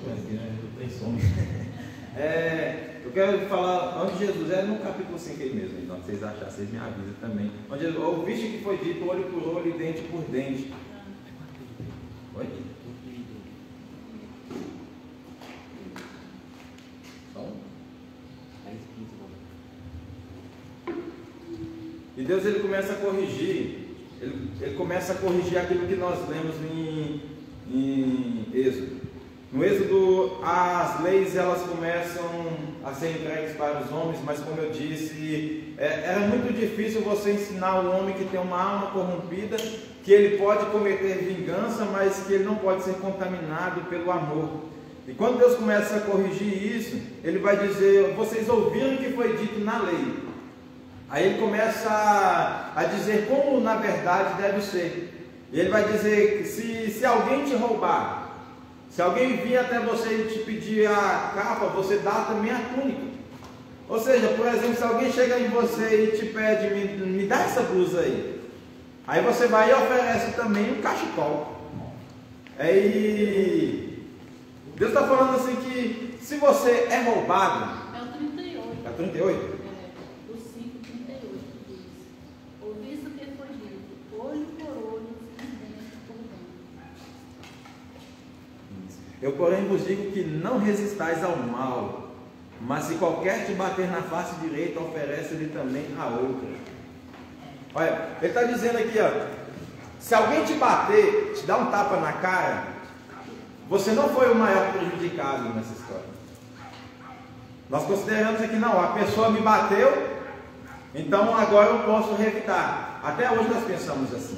Aqui, né? Tem som. Eu quero falar onde Jesus é no capítulo 5 aí mesmo. Então, se vocês acharem, vocês me avisam também. Onde ouviste que foi dito olho por olho e dente por dente. Oi? E Deus ele começa a corrigir. Ele começa a corrigir aquilo que nós lemos em Êxodo. No Êxodo, as leis elas começam a ser entregues para os homens, mas como eu disse, era muito difícil você ensinar o homem que tem uma alma corrompida, que ele pode cometer vingança, mas que ele não pode ser contaminado pelo amor. E quando Deus começa a corrigir isso, ele vai dizer: vocês ouviram o que foi dito na lei. Aí ele começa a dizer como na verdade deve ser. E ele vai dizer que se alguém te roubar, se alguém vir até você e te pedir a capa, você dá também a túnica. Ou seja, por exemplo, se alguém chega em você e te pede, me dá essa blusa aí. Aí você vai e oferece também um cachecol. Aí Deus está falando assim que se você é roubado... É o 38. É o 38? O 5:38 diz: ouviste o que foi dito, olho por olho e dente por dente. Eu, porém, vos digo que não resistais ao mal, mas se qualquer te bater na face direita, oferece-lhe também a outra. Olha, ele está dizendo aqui, ó, se alguém te bater, te dar um tapa na cara, você não foi o maior prejudicado nessa história. Nós consideramos aqui, não, a pessoa me bateu, então agora eu posso revidar. Até hoje nós pensamos assim.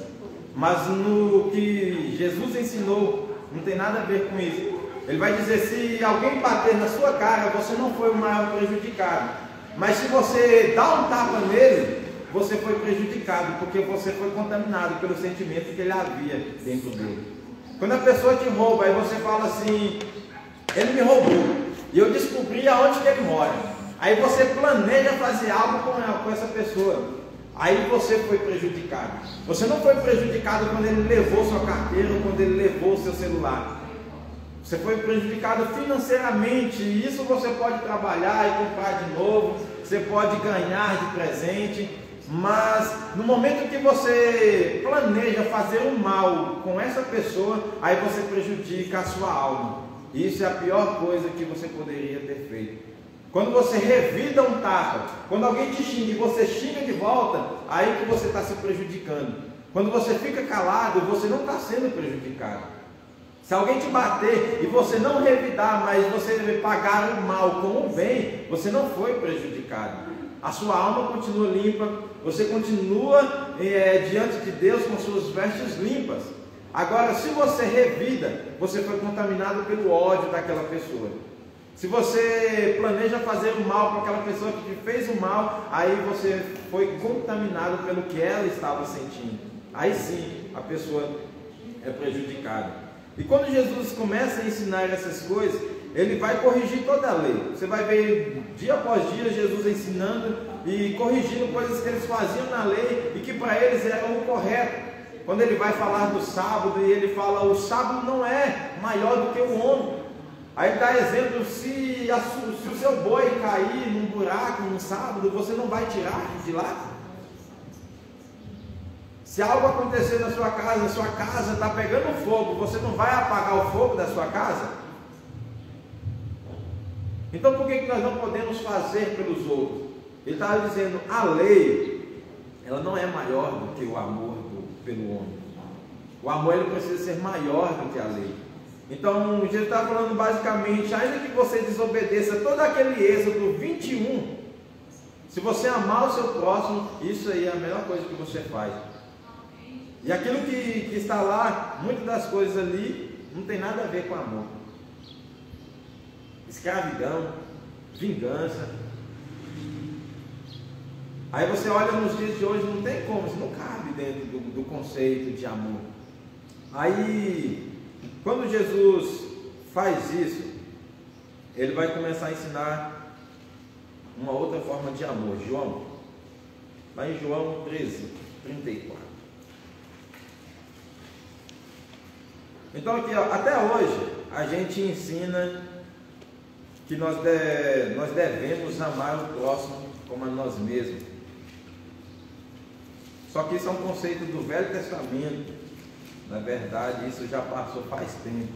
Mas no que Jesus ensinou, não tem nada a ver com isso. Ele vai dizer: se alguém bater na sua cara, você não foi o maior prejudicado. Mas se você dá um tapa nele, você foi prejudicado, porque você foi contaminado pelo sentimento que ele havia dentro dele. Quando a pessoa te rouba, aí você fala assim: ele me roubou, e eu descobri aonde que ele mora. Aí você planeja fazer algo com essa pessoa. Aí você foi prejudicado. Você não foi prejudicado quando ele levou sua carteira ou quando ele levou o seu celular. Você foi prejudicado financeiramente. E isso você pode trabalhar e comprar de novo. Você pode ganhar de presente. Mas no momento que você planeja fazer um mal com essa pessoa, aí você prejudica a sua alma. E isso é a pior coisa que você poderia ter feito. Quando você revida um tapa, quando alguém te xinga e você xinga de volta, aí que você está se prejudicando. Quando você fica calado, você não está sendo prejudicado. Se alguém te bater e você não revidar, mas você pagar o mal com o bem, você não foi prejudicado. a sua alma continua limpa, você continua diante de Deus com suas vestes limpas. Agora, se você revida, você foi contaminado pelo ódio daquela pessoa. Se você planeja fazer o mal para aquela pessoa que te fez o mal, aí você foi contaminado pelo que ela estava sentindo. Aí sim, a pessoa é prejudicada. E quando Jesus começa a ensinar essas coisas, ele vai corrigir toda a lei. Você vai ver dia após dia Jesus ensinando e corrigindo coisas que eles faziam na lei e que para eles era o correto. Quando ele vai falar do sábado e ele fala, o sábado não é maior do que o homem. Aí ele dá exemplo, se o seu boi cair num buraco no sábado, você não vai tirar de lá? Se algo acontecer na sua casa está pegando fogo, você não vai apagar o fogo da sua casa? Então por que nós não podemos fazer pelos outros? Ele estava dizendo, a lei, ela não é maior do que o amor pelo homem. O amor ele precisa ser maior do que a lei. Então Jesus está falando basicamente, ainda que você desobedeça todo aquele Êxodo 21, se você amar o seu próximo, isso aí é a melhor coisa que você faz. E aquilo que está lá, muitas das coisas ali, não tem nada a ver com amor. Escravidão, vingança. Aí você olha nos dias de hoje, não tem como, isso não cabe dentro do conceito de amor. Aí, quando Jesus faz isso, ele vai começar a ensinar uma outra forma de amor. Lá em João 13, 34. Então aqui, até hoje, a gente ensina que nós devemos amar o próximo como a nós mesmos. Só que isso é um conceito do Velho Testamento. Na verdade, isso já passou faz tempo.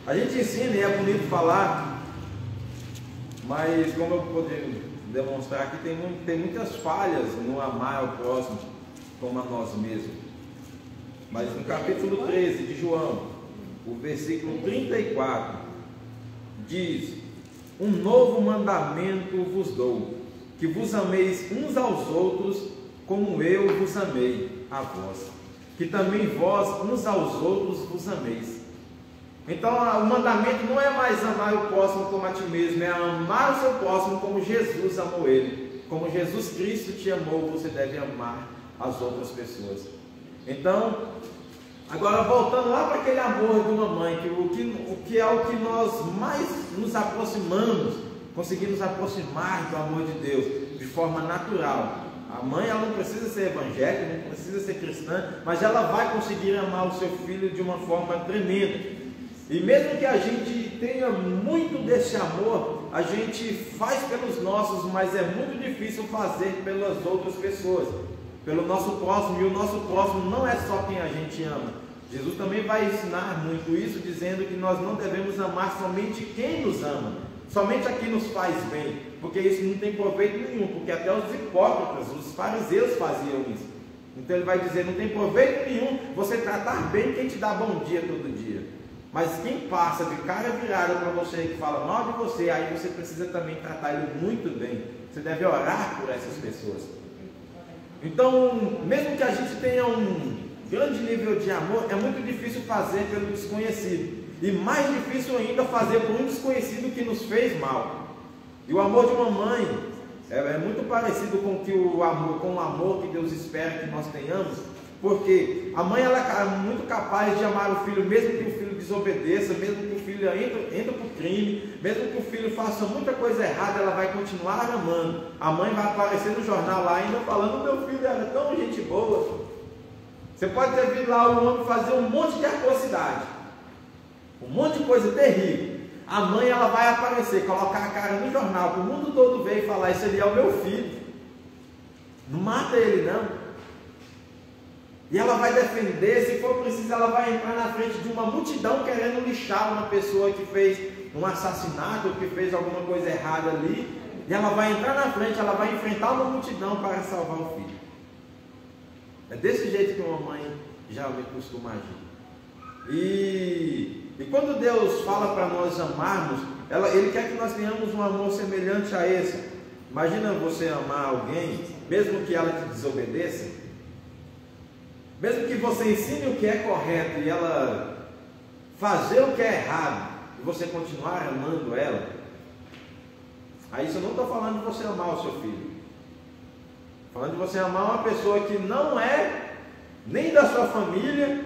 A gente ensina e é bonito falar, mas como eu poderia demonstrar aqui, tem muitas falhas no amar o próximo como a nós mesmos. Mas no capítulo 13 de João, o versículo 34, diz: um novo mandamento vos dou, que vos ameis uns aos outros, como eu vos amei a vós, que também vós uns aos outros vos ameis. Então o mandamento não é mais amar o próximo como a ti mesmo, é amar o seu próximo como Jesus amou ele. Como Jesus Cristo te amou, você deve amar as outras pessoas. Então, agora voltando lá para aquele amor de uma mãe, o que é o que nós mais nos aproximamos, conseguimos aproximar do amor de Deus de forma natural. A mãe, ela não precisa ser evangélica, não precisa ser cristã, mas ela vai conseguir amar o seu filho de uma forma tremenda. E mesmo que a gente tenha muito desse amor, a gente faz pelos nossos, mas é muito difícil fazer pelas outras pessoas, pelo nosso próximo. E o nosso próximo não é só quem a gente ama. Jesus também vai ensinar muito isso, dizendo que nós não devemos amar somente quem nos ama, somente a quem nos faz bem, porque isso não tem proveito nenhum, porque até os hipócritas, os fariseus faziam isso. Então ele vai dizer, não tem proveito nenhum você tratar bem quem te dá bom dia todo dia, mas quem passa de cara virada para você e que fala mal de você, aí você precisa também tratar ele muito bem. Você deve orar por essas pessoas. Então, mesmo que a gente tenha um grande nível de amor, é muito difícil fazer pelo desconhecido, e mais difícil ainda fazer por um desconhecido que nos fez mal. E o amor de uma mãe é muito parecido com o amor que Deus espera que nós tenhamos, porque a mãe ela é muito capaz de amar o filho, mesmo que o filho desobedeça, mesmo que o filho entre para o crime, mesmo que o filho faça muita coisa errada, ela vai continuar amando. A mãe vai aparecer no jornal lá ainda falando, meu filho era tão gente boa. Você pode ter visto lá o homem fazer um monte de atrocidade, um monte de coisa terrível. A mãe ela vai aparecer, colocar a cara no jornal, para o mundo todo ver e falar, isso ali é o meu filho, não mata ele não. E ela vai defender, se for preciso ela vai entrar na frente de uma multidão querendo lixar uma pessoa que fez um assassinato, que fez alguma coisa errada ali, e ela vai entrar na frente, ela vai enfrentar uma multidão para salvar o filho. É desse jeito que uma mãe geralmente costuma agir. E quando Deus fala para nós amarmos, Ele quer que nós tenhamos um amor semelhante a esse. Imagina você amar alguém, mesmo que ela te desobedeça, mesmo que você ensine o que é correto e ela fazer o que é errado, e você continuar amando ela. Aí isso eu não estou falando de você amar o seu filho, falando de você amar uma pessoa que não é nem da sua família,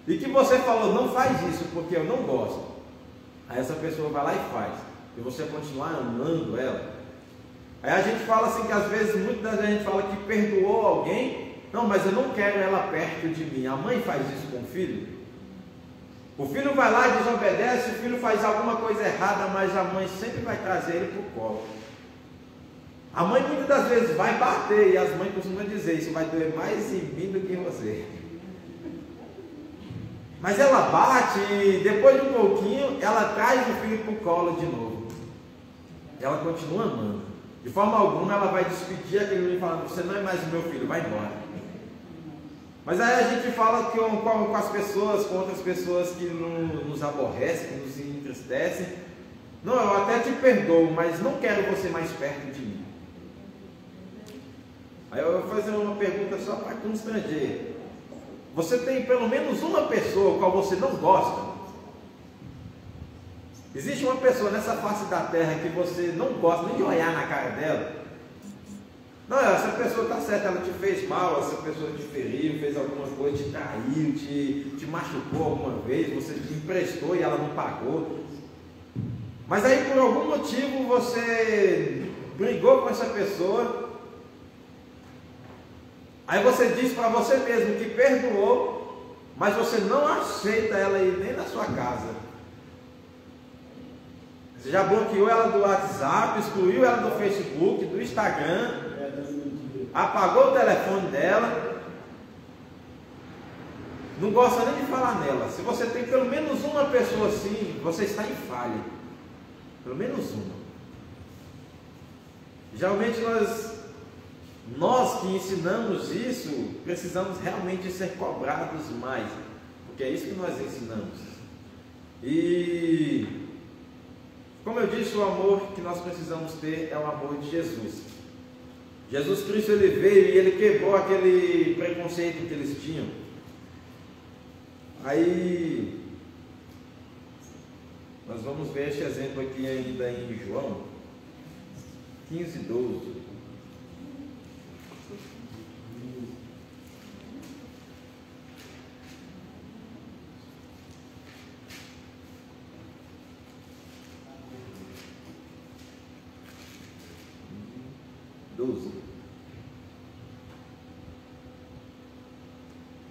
e que você falou, não faz isso porque eu não gosto. Aí essa pessoa vai lá e faz, e você continuar amando ela. Aí a gente fala assim, que às vezes, muitas vezes a gente fala que perdoou alguém, não, mas eu não quero ela perto de mim. A mãe faz isso com o filho. O filho vai lá e desobedece, o filho faz alguma coisa errada, mas a mãe sempre vai trazer ele para o colo. A mãe muitas das vezes vai bater, e as mães costumam dizer, isso vai doer mais em mim do que em você. Mas ela bate e depois de um pouquinho, ela traz o filho para o colo de novo. Ela continua amando. De forma alguma ela vai despedir aquele menino falando, você não é mais o meu filho, vai embora. Mas aí a gente fala com as pessoas, com outras pessoas que nos aborrecem, que nos entristecem. Não, eu até te perdoo, mas não quero você mais perto de mim. Aí eu vou fazer uma pergunta só para constranger. Você tem pelo menos uma pessoa qual você não gosta? Existe uma pessoa nessa face da terra que você não gosta nem de olhar na cara dela? Não, essa pessoa está certa, ela te fez mal, essa pessoa te feriu, fez alguma coisa, te traiu, te machucou alguma vez, você te emprestou e ela não pagou. Mas aí por algum motivo você brigou com essa pessoa. Aí você diz para você mesmo que perdoou, mas você não aceita ela ir nem na sua casa. Você já bloqueou ela do WhatsApp, excluiu ela do Facebook, do Instagram, apagou o telefone dela, não gosta nem de falar nela. Se você tem pelo menos uma pessoa assim, você está em falha. Pelo menos uma. Geralmente nós que ensinamos isso, precisamos realmente ser cobrados mais, porque é isso que nós ensinamos. E, como eu disse, o amor que nós precisamos ter é o amor de Jesus. Jesus Cristo, ele veio e ele quebrou aquele preconceito que eles tinham. Aí, nós vamos ver este exemplo aqui ainda em João 15, 12.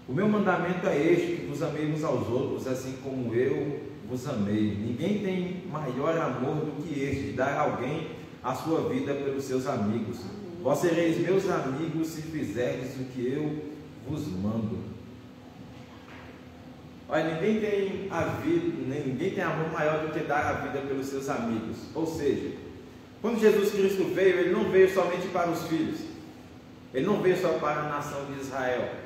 O meu mandamento é este, que vos amemos aos outros, assim como eu vos amei. Ninguém tem maior amor do que este, de dar a alguém a sua vida pelos seus amigos. Vós sereis meus amigos se fizerdes o que eu vos mando. Olha, ninguém tem amor maior do que dar a vida pelos seus amigos. Ou seja, quando Jesus Cristo veio, ele não veio somente para os filhos, ele não veio só para a nação de Israel.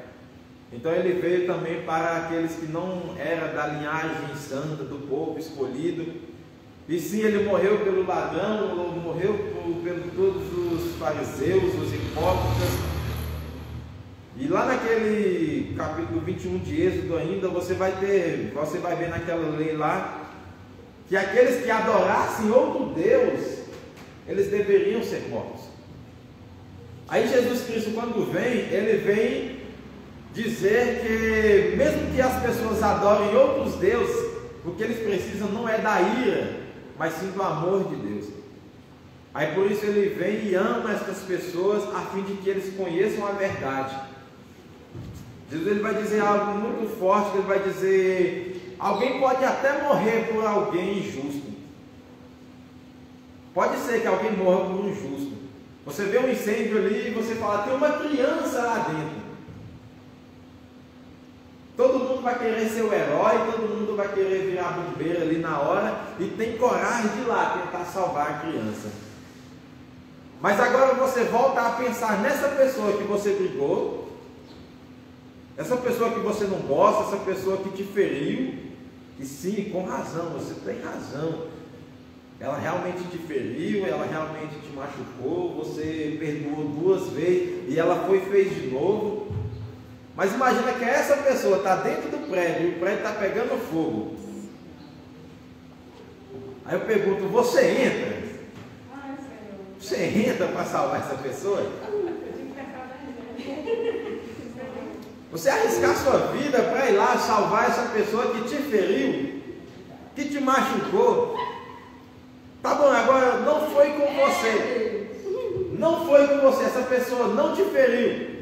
Então ele veio também para aqueles que não eram da linhagem santa, do povo escolhido. E sim, ele morreu pelo ladrão, morreu por todos os fariseus, os hipócritas. E lá naquele capítulo 21 de Êxodo ainda, você vai ver naquela lei lá, que aqueles que adorassem outro Deus, eles deveriam ser mortos. Aí Jesus Cristo, quando vem, ele vem dizer que mesmo que as pessoas adorem outros deuses, o que eles precisam não é da ira, mas sim do amor de Deus. Aí por isso ele vem e ama essas pessoas, a fim de que eles conheçam a verdade. Jesus, ele vai dizer algo muito forte, ele vai dizer, alguém pode até morrer por alguém injusto. Pode ser que alguém morra por um injusto. Você vê um incêndio ali e você fala, tem uma criança lá dentro. Todo mundo vai querer ser o herói, todo mundo vai querer virar bombeiro ali na hora e tem coragem de ir lá tentar salvar a criança. Mas agora você volta a pensar nessa pessoa que você brigou, essa pessoa que você não gosta, essa pessoa que te feriu, e sim, com razão, você tem razão. ela realmente te feriu, ela realmente te machucou, você perdoou 2 vezes e ela foi e fez de novo. Mas imagina que essa pessoa está dentro do prédio e o prédio está pegando fogo. Aí eu pergunto, você entra? Você entra para salvar essa pessoa? Você arriscar sua vida para ir lá salvar essa pessoa que te feriu, que te machucou? Tá bom, agora não foi com você. Não foi com você, essa pessoa não te feriu.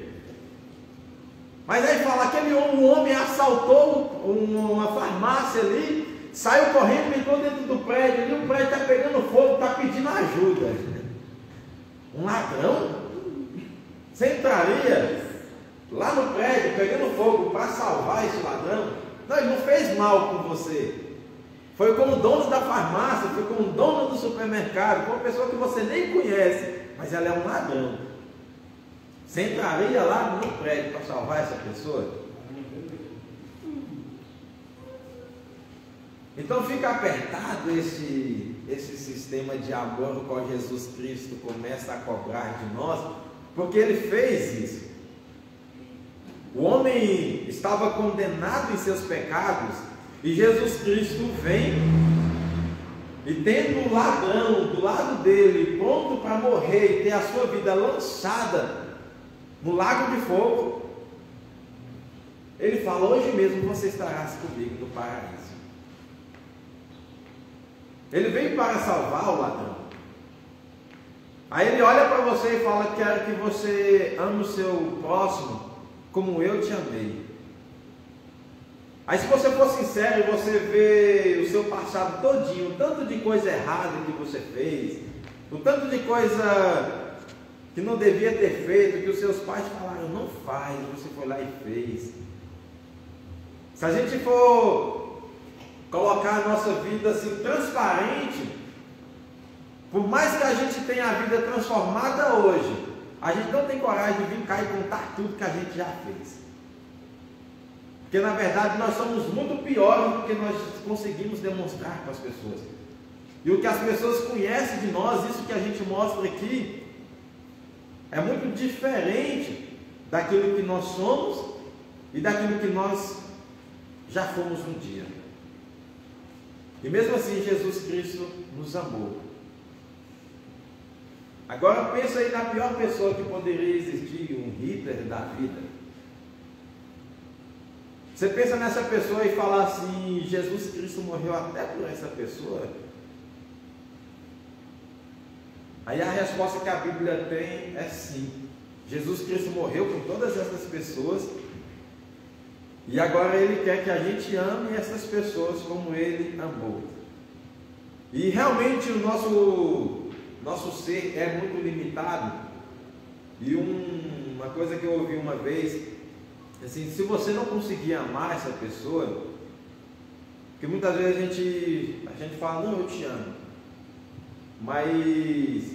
Mas aí fala, um homem assaltou uma farmácia ali, saiu correndo, entrou dentro do prédio, ali o prédio está pegando fogo, está pedindo ajuda. Um ladrão? Você entraria lá no prédio, pegando fogo, para salvar esse ladrão? Não, ele não fez mal com você. Foi com o dono da farmácia, foi com o dono do supermercado, com uma pessoa que você nem conhece, mas ela é um ladrão. Você entraria lá no prédio para salvar essa pessoa? Então fica apertado esse sistema de amor no qual Jesus Cristo começa a cobrar de nós, porque ele fez isso. O homem estava condenado em seus pecados, e Jesus Cristo vem e tendo o ladrão do lado dele, pronto para morrer e ter a sua vida lançada no lago de fogo, ele fala, hoje mesmo você estarás comigo no paraíso. Ele veio para salvar o ladrão. Aí ele olha para você e fala, quero que você ame o seu próximo como eu te amei. Aí se você for sincero e você vê o seu passado todinho, o tanto de coisa errada que você fez, o tanto de coisa que não devia ter feito, que os seus pais falaram, não faz, você foi lá e fez. Se a gente for colocar a nossa vida assim, transparente, por mais que a gente tenha a vida transformada hoje, a gente não tem coragem de vir cá e contar tudo que a gente já fez. Porque na verdade nós somos muito piores do que nós conseguimos demonstrar para as pessoas. E o que as pessoas conhecem de nós, isso que a gente mostra aqui, é muito diferente daquilo que nós somos e daquilo que nós já fomos um dia. E mesmo assim Jesus Cristo nos amou. Agora pensa aí na pior pessoa que poderia existir, um Hitler da vida. Você pensa nessa pessoa e fala assim, Jesus Cristo morreu até por essa pessoa? Aí a resposta que a Bíblia tem é sim. Jesus Cristo morreu por todas essas pessoas e agora Ele quer que a gente ame essas pessoas como Ele amou. E realmente o nosso ser é muito limitado. E uma coisa que eu ouvi uma vez, assim, se você não conseguir amar essa pessoa, porque muitas vezes a gente fala, não, eu te amo, mas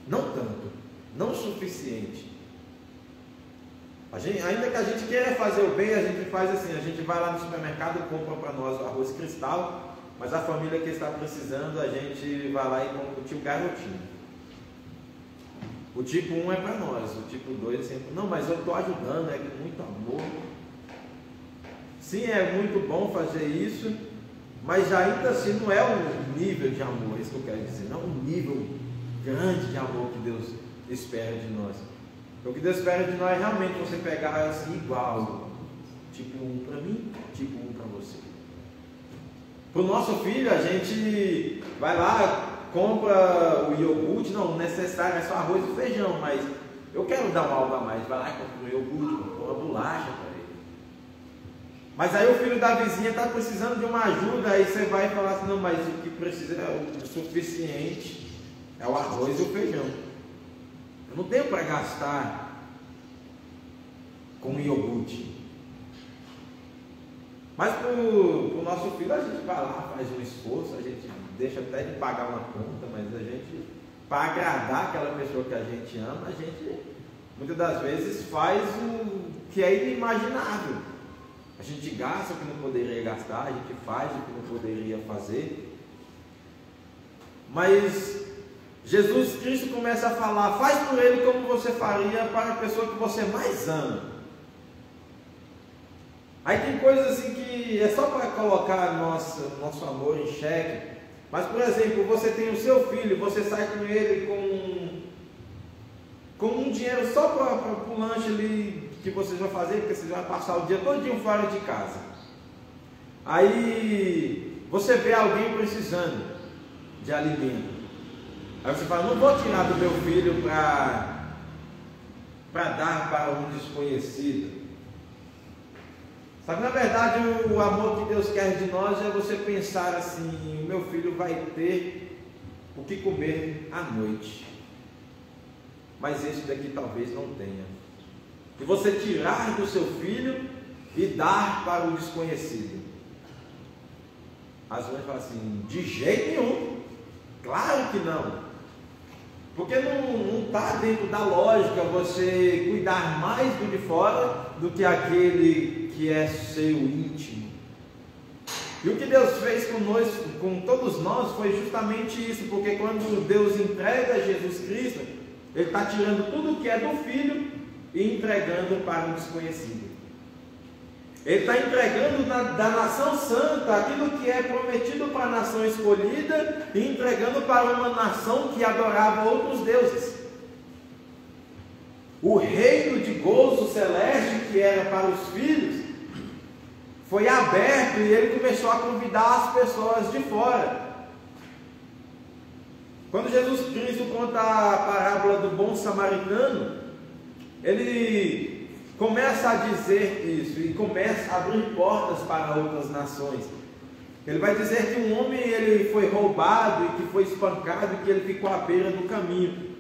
não tanto, não o suficiente. Ainda que a gente queira fazer o bem, a gente faz assim, a gente vai lá no supermercado e compra para nós o arroz cristal, mas a família que está precisando, a gente vai lá e compra o tipo garotinho. O tipo 1 é para nós, o tipo 2 é sempre, não, mas eu estou ajudando, é com muito amor. Sim, é muito bom fazer isso, mas ainda assim não é um nível de amor, é isso que eu quero dizer, não é um nível grande de amor que Deus espera de nós. O que Deus espera de nós é realmente você pegar assim igual, tipo 1 para mim, tipo 1 para você. Para o nosso filho, a gente vai lá, compra o iogurte, não, o necessário é só arroz e feijão, mas eu quero dar algo a mais, vai lá e compra um iogurte, compra uma bolacha para ele. Mas aí o filho da vizinha está precisando de uma ajuda, aí você vai falar assim, não, mas o que precisa é o suficiente, é o arroz e o feijão. Eu não tenho para gastar com iogurte. Mas para o nosso filho, a gente vai lá, faz um esforço, a gente deixa até de pagar uma conta, mas a gente, para agradar aquela pessoa que a gente ama, a gente muitas das vezes faz o que é inimaginável. A gente gasta o que não poderia gastar, a gente faz o que não poderia fazer. Mas Jesus Cristo começa a falar: faz por ele como você faria para a pessoa que você mais ama. Aí tem coisas assim que é só para colocar nosso amor em xeque. Mas, por exemplo, você tem o seu filho, você sai com ele com um dinheiro só para o lanche ali que vocês vão fazer, porque vocês vão passar o dia todinho fora de casa. Aí você vê alguém precisando de alimento. Aí você fala: não vou tirar do meu filho para dar para um desconhecido. Sabe, na verdade, o amor que Deus quer de nós é você pensar assim: o meu filho vai ter o que comer à noite, mas esse daqui talvez não tenha. E você tirar do seu filho e dar para o desconhecido. As mães falam assim: de jeito nenhum, claro que não. Porque não está dentro da lógica você cuidar mais do de fora do que aquele que é seu íntimo. E o que Deus fez com todos nós foi justamente isso, porque quando Deus entrega Jesus Cristo, Ele está tirando tudo que é do Filho e entregando para o desconhecido. Ele está entregando da nação santa aquilo que é prometido para a nação escolhida e entregando para uma nação que adorava outros deuses. O reino de gozo celeste que era para os filhos foi aberto e ele começou a convidar as pessoas de fora. Quando Jesus Cristo conta a parábola do bom samaritano, ele começa a dizer isso e começa a abrir portas para outras nações. Ele vai dizer que um homem ele foi roubado e que foi espancado e que ele ficou à beira do caminho.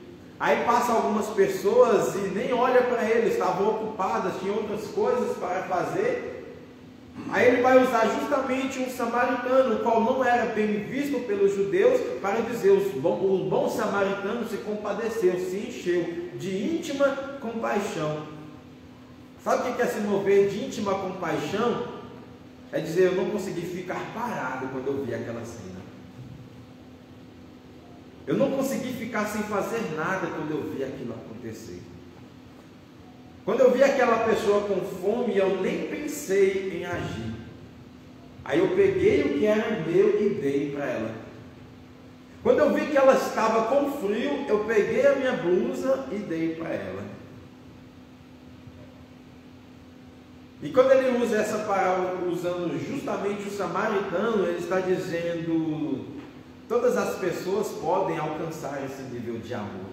Aí passa algumas pessoas e nem olha para ele, estavam ocupadas, tinham outras coisas para fazer. Aí ele vai usar justamente um samaritano, o qual não era bem visto pelos judeus, para dizer: o bom samaritano se compadeceu, se encheu de íntima compaixão. Sabe o que é se mover de íntima compaixão? É dizer: eu não consegui ficar parado quando eu vi aquela cena. Eu não consegui ficar sem fazer nada quando eu vi aquilo acontecer. Quando eu vi aquela pessoa com fome, eu nem pensei em agir. Aí eu peguei o que era meu e dei para ela. Quando eu vi que ela estava com frio, eu peguei a minha blusa e dei para ela. E quando ele usa essa parábola, usando justamente o samaritano, ele está dizendo: todas as pessoas podem alcançar esse nível de amor.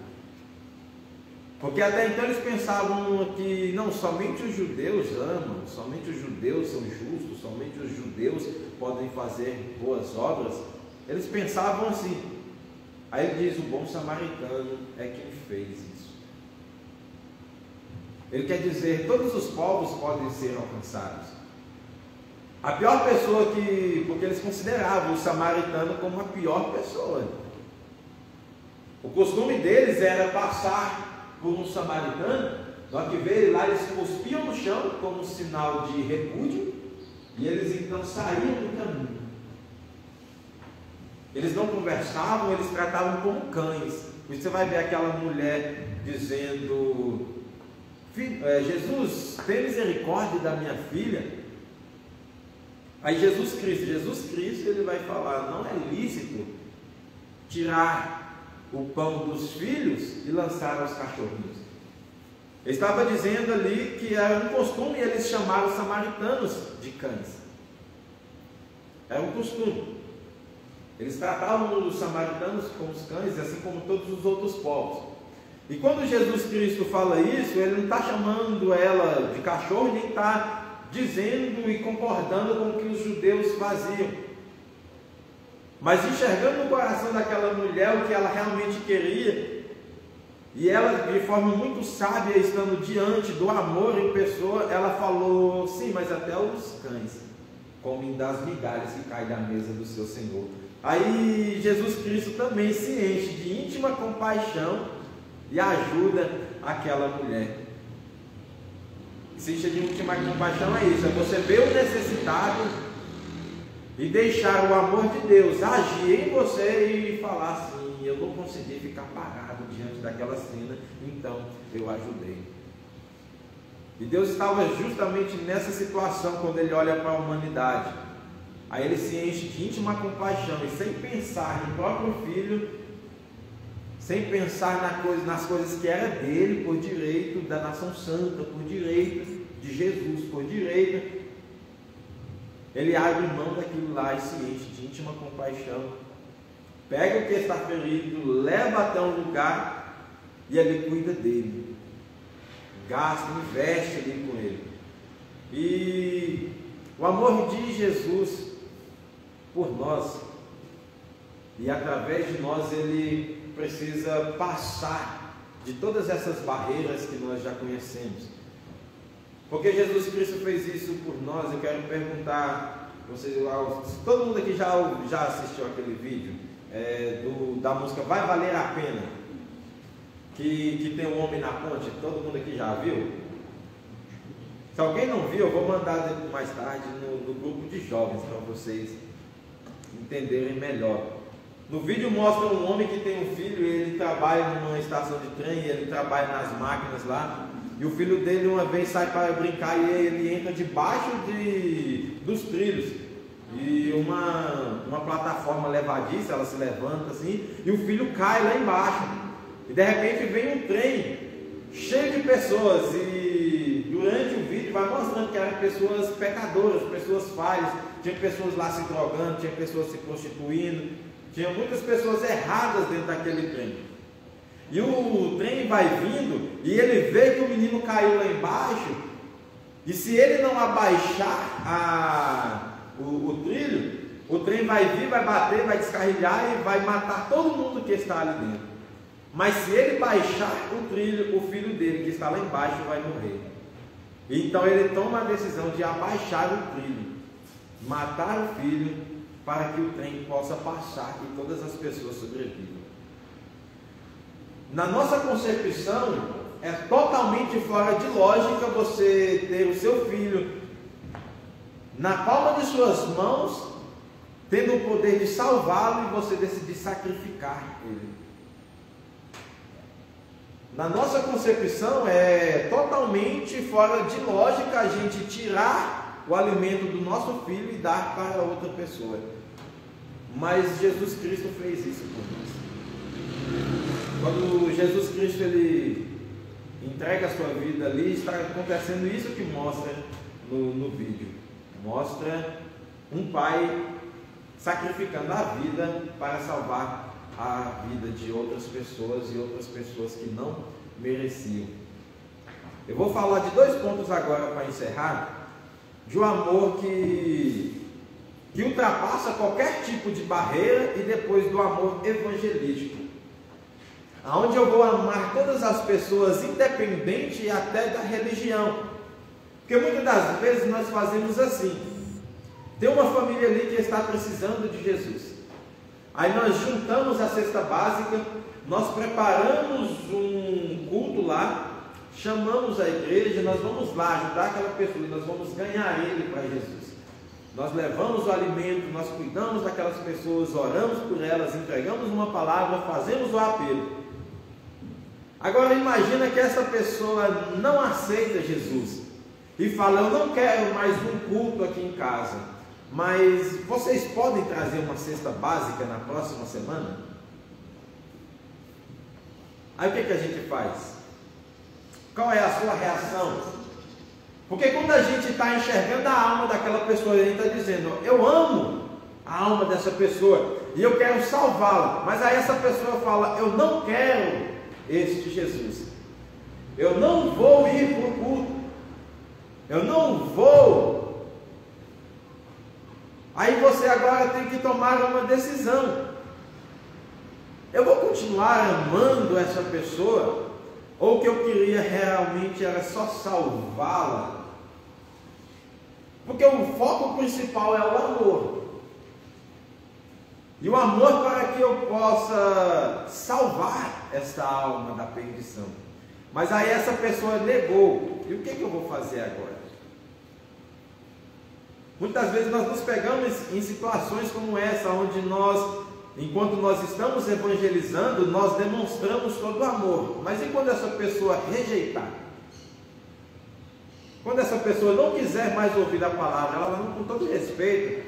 Porque até então eles pensavam que não, somente os judeus amam, somente os judeus são justos, somente os judeus podem fazer boas obras. Eles pensavam assim. Aí ele diz: o bom samaritano é quem fez isso. Ele quer dizer: todos os povos podem ser alcançados. A pior pessoa porque eles consideravam o samaritano como a pior pessoa. O costume deles era passar por um samaritano, só que ver ele lá, eles cuspiam no chão como sinal de repúdio, e eles então saíam do caminho. Eles não conversavam, eles tratavam como cães. E você vai ver aquela mulher dizendo: Jesus, tem misericórdia da minha filha. Aí Jesus Cristo, ele vai falar: não é lícito tirar o pão dos filhos e lançar aos cachorrinhos. Ele estava dizendo ali que era um costume eles chamaram os samaritanos de cães. Era um costume. Eles tratavam os samaritanos como os cães, assim como todos os outros povos. E quando Jesus Cristo fala isso, ele não está chamando ela de cachorro, nem está dizendo e concordando com o que os judeus faziam. Mas enxergando no coração daquela mulher o que ela realmente queria, e ela de forma muito sábia, estando diante do amor em pessoa, ela falou: sim, mas até os cães comem das migalhas que caem da mesa do seu Senhor. Aí Jesus Cristo também se enche de íntima compaixão e ajuda aquela mulher. Se enche de íntima compaixão é isso: é você ver o necessitado e deixar o amor de Deus agir em você e falar assim: eu não consegui ficar parado diante daquela cena, então eu ajudei. E Deus estava justamente nessa situação quando Ele olha para a humanidade. Aí Ele se enche de íntima compaixão e, sem pensar no próprio Filho, sem pensar nas coisas que era dele, por direito da nação santa, por direito de Jesus, por direito, Ele abre mão daquilo lá e se enche de íntima compaixão, pega o que está ferido, leva até um lugar e Ele cuida dele, gasta, investe ali com ele. E o amor de Jesus por nós, e através de nós, Ele precisa passar de todas essas barreiras que nós já conhecemos. Porque Jesus Cristo fez isso por nós. Eu quero perguntar, vocês, todo mundo aqui já assistiu aquele vídeo da música Vai Valer a Pena, que tem um homem na ponte? Todo mundo aqui já viu? Se alguém não viu, eu vou mandar mais tarde no grupo de jovens para vocês entenderem melhor. No vídeo mostra um homem que tem um filho, ele trabalha numa estação de trem, ele trabalha nas máquinas lá, e o filho dele uma vez sai para brincar e ele entra debaixo dos trilhos, e uma plataforma levadiça, ela se levanta assim, e o filho cai lá embaixo, e de repente vem um trem cheio de pessoas, e durante o vídeo vai mostrando que eram pessoas pecadoras, pessoas falhas, tinha pessoas lá se drogando, tinha pessoas se prostituindo, tinha muitas pessoas erradas dentro daquele trem. E o trem vai vindo e ele vê que o menino caiu lá embaixo, e se ele não abaixar o trilho, o trem vai vir, vai bater, vai descarrilhar e vai matar todo mundo que está ali dentro. Mas se ele baixar o trilho, o filho dele que está lá embaixo vai morrer. Então ele toma a decisão de abaixar o trilho, matar o filho, para que o trem possa passar e todas as pessoas sobrevivam. Na nossa concepção, é totalmente fora de lógica você ter o seu filho na palma de suas mãos, tendo o poder de salvá-lo, e você decidir sacrificar ele. Na nossa concepção, é totalmente fora de lógica a gente tirar o alimento do nosso filho e dar para outra pessoa. Mas Jesus Cristo fez isso por nós. Quando Jesus Cristo ele entrega a sua vida ali, está acontecendo isso que mostra no vídeo. Mostra um pai sacrificando a vida para salvar a vida de outras pessoas, e outras pessoas que não mereciam. Eu vou falar de 2 pontos agora para encerrar, de um amor que ultrapassa qualquer tipo de barreira, e depois do amor evangelístico, aonde eu vou amar todas as pessoas, independente até da religião. Porque muitas das vezes nós fazemos assim: tem uma família ali que está precisando de Jesus, aí nós juntamos a cesta básica, nós preparamos um culto lá, chamamos a igreja, nós vamos lá ajudar aquela pessoa, e nós vamos ganhar ele para Jesus. Nós levamos o alimento, nós cuidamos daquelas pessoas, oramos por elas, entregamos uma palavra, fazemos o apelo. Agora imagina que essa pessoa não aceita Jesus e fala: eu não quero mais um culto aqui em casa, mas vocês podem trazer uma cesta básica na próxima semana? Aí o que a gente faz? Qual é a sua reação? Porque quando a gente está enxergando a alma daquela pessoa, a gente está dizendo: eu amo a alma dessa pessoa e eu quero salvá-la. Mas aí essa pessoa fala: eu não quero este Jesus, eu não vou ir para o culto, eu não vou. Aí você agora tem que tomar uma decisão: eu vou continuar amando essa pessoa, ou o que eu queria realmente era só salvá-la? Porque o foco principal é o amor. E o amor para que eu possa salvar esta alma da perdição. Mas aí essa pessoa negou. E o que eu vou fazer agora? Muitas vezes nós nos pegamos em situações como essa, onde nós, enquanto nós estamos evangelizando, nós demonstramos todo o amor. Mas e quando essa pessoa rejeitar? Quando essa pessoa não quiser mais ouvir a palavra, ela vai, com todo respeito,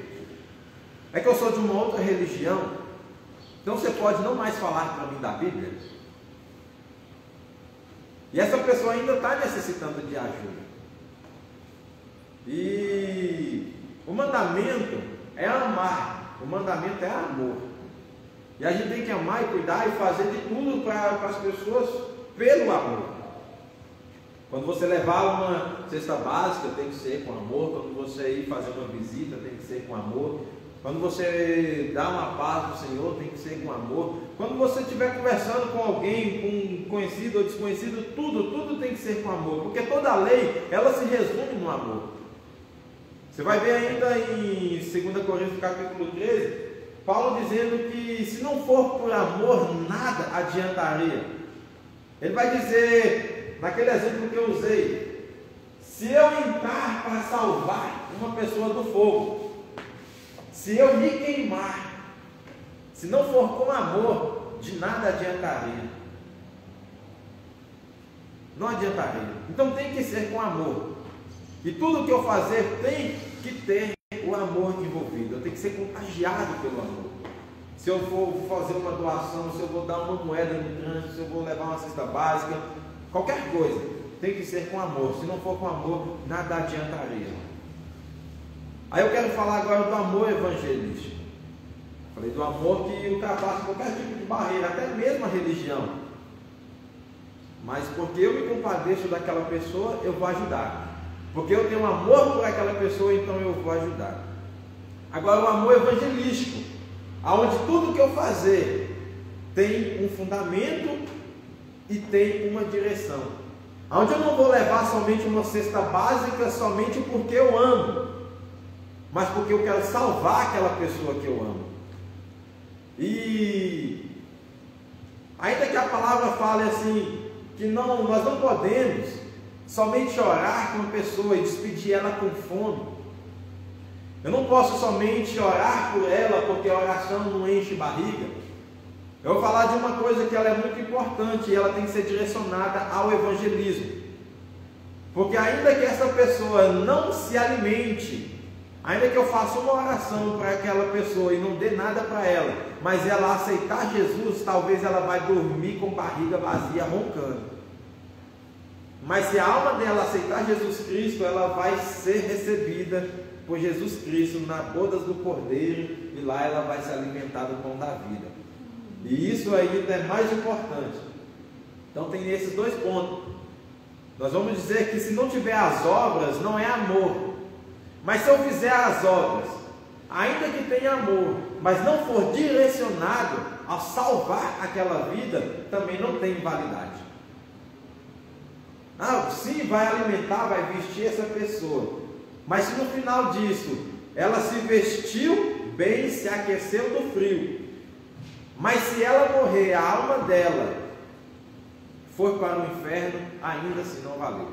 é que eu sou de uma outra religião, então você pode não mais falar para mim da Bíblia? E essa pessoa ainda está necessitando de ajuda. E o mandamento é amar, o mandamento é amor. E a gente tem que amar e cuidar e fazer de tudo para as pessoas pelo amor. Quando você levar uma cesta básica, tem que ser com amor. Quando você ir fazer uma visita, tem que ser com amor. Quando você dá uma paz ao Senhor, tem que ser com amor. Quando você estiver conversando com alguém, com um conhecido ou desconhecido, tudo tem que ser com amor. Porque toda lei, ela se resume no amor. Você vai ver ainda em 2 Coríntios capítulo 13, Paulo dizendo que se não for por amor, nada adiantaria. Ele vai dizer, naquele exemplo que eu usei, se eu entrar para salvar uma pessoa do fogo, se eu me queimar, se não for com amor, de nada adiantaria. Não adiantaria. Então tem que ser com amor. E tudo que eu fazer tem que ter o amor envolvido. Eu tenho que ser contagiado pelo amor. Se eu for fazer uma doação, se eu vou dar uma moeda no trânsito, se eu vou levar uma cesta básica, qualquer coisa, tem que ser com amor. Se não for com amor, nada adiantaria. Aí eu quero falar agora do amor evangelístico. Falei do amor que ultrapassa qualquer tipo de barreira, até mesmo a religião. Mas porque eu me compadeço daquela pessoa, eu vou ajudar. Porque eu tenho amor por aquela pessoa, então eu vou ajudar. Agora o amor evangelístico, aonde tudo que eu fazer tem um fundamento e tem uma direção. Aonde eu não vou levar somente uma cesta básica somente porque eu amo, mas porque eu quero salvar aquela pessoa que eu amo. E ainda que a palavra fale assim, que nós não podemos somente orar com uma pessoa e despedir ela com fome. Eu não posso somente orar por ela porque a oração não enche barriga. Eu vou falar de uma coisa que ela é muito importante e ela tem que ser direcionada ao evangelismo. Porque ainda que essa pessoa não se alimente, ainda que eu faça uma oração para aquela pessoa e não dê nada para ela, mas ela aceitar Jesus, talvez ela vai dormir com barriga vazia, roncando. Mas se a alma dela aceitar Jesus Cristo, ela vai ser recebida por Jesus Cristo na bodas do Cordeiro, e lá ela vai se alimentar do pão da vida. E isso ainda é mais importante. Então tem esses dois pontos. Nós vamos dizer que se não tiver as obras, não é amor. Mas se eu fizer as obras, ainda que tenha amor, mas não for direcionado a salvar aquela vida, também não tem validade. Sim, vai alimentar, vai vestir essa pessoa, mas se no final disso ela se vestiu bem, se aqueceu do frio, mas se ela morrer, a alma dela for para o inferno, ainda assim não valeu.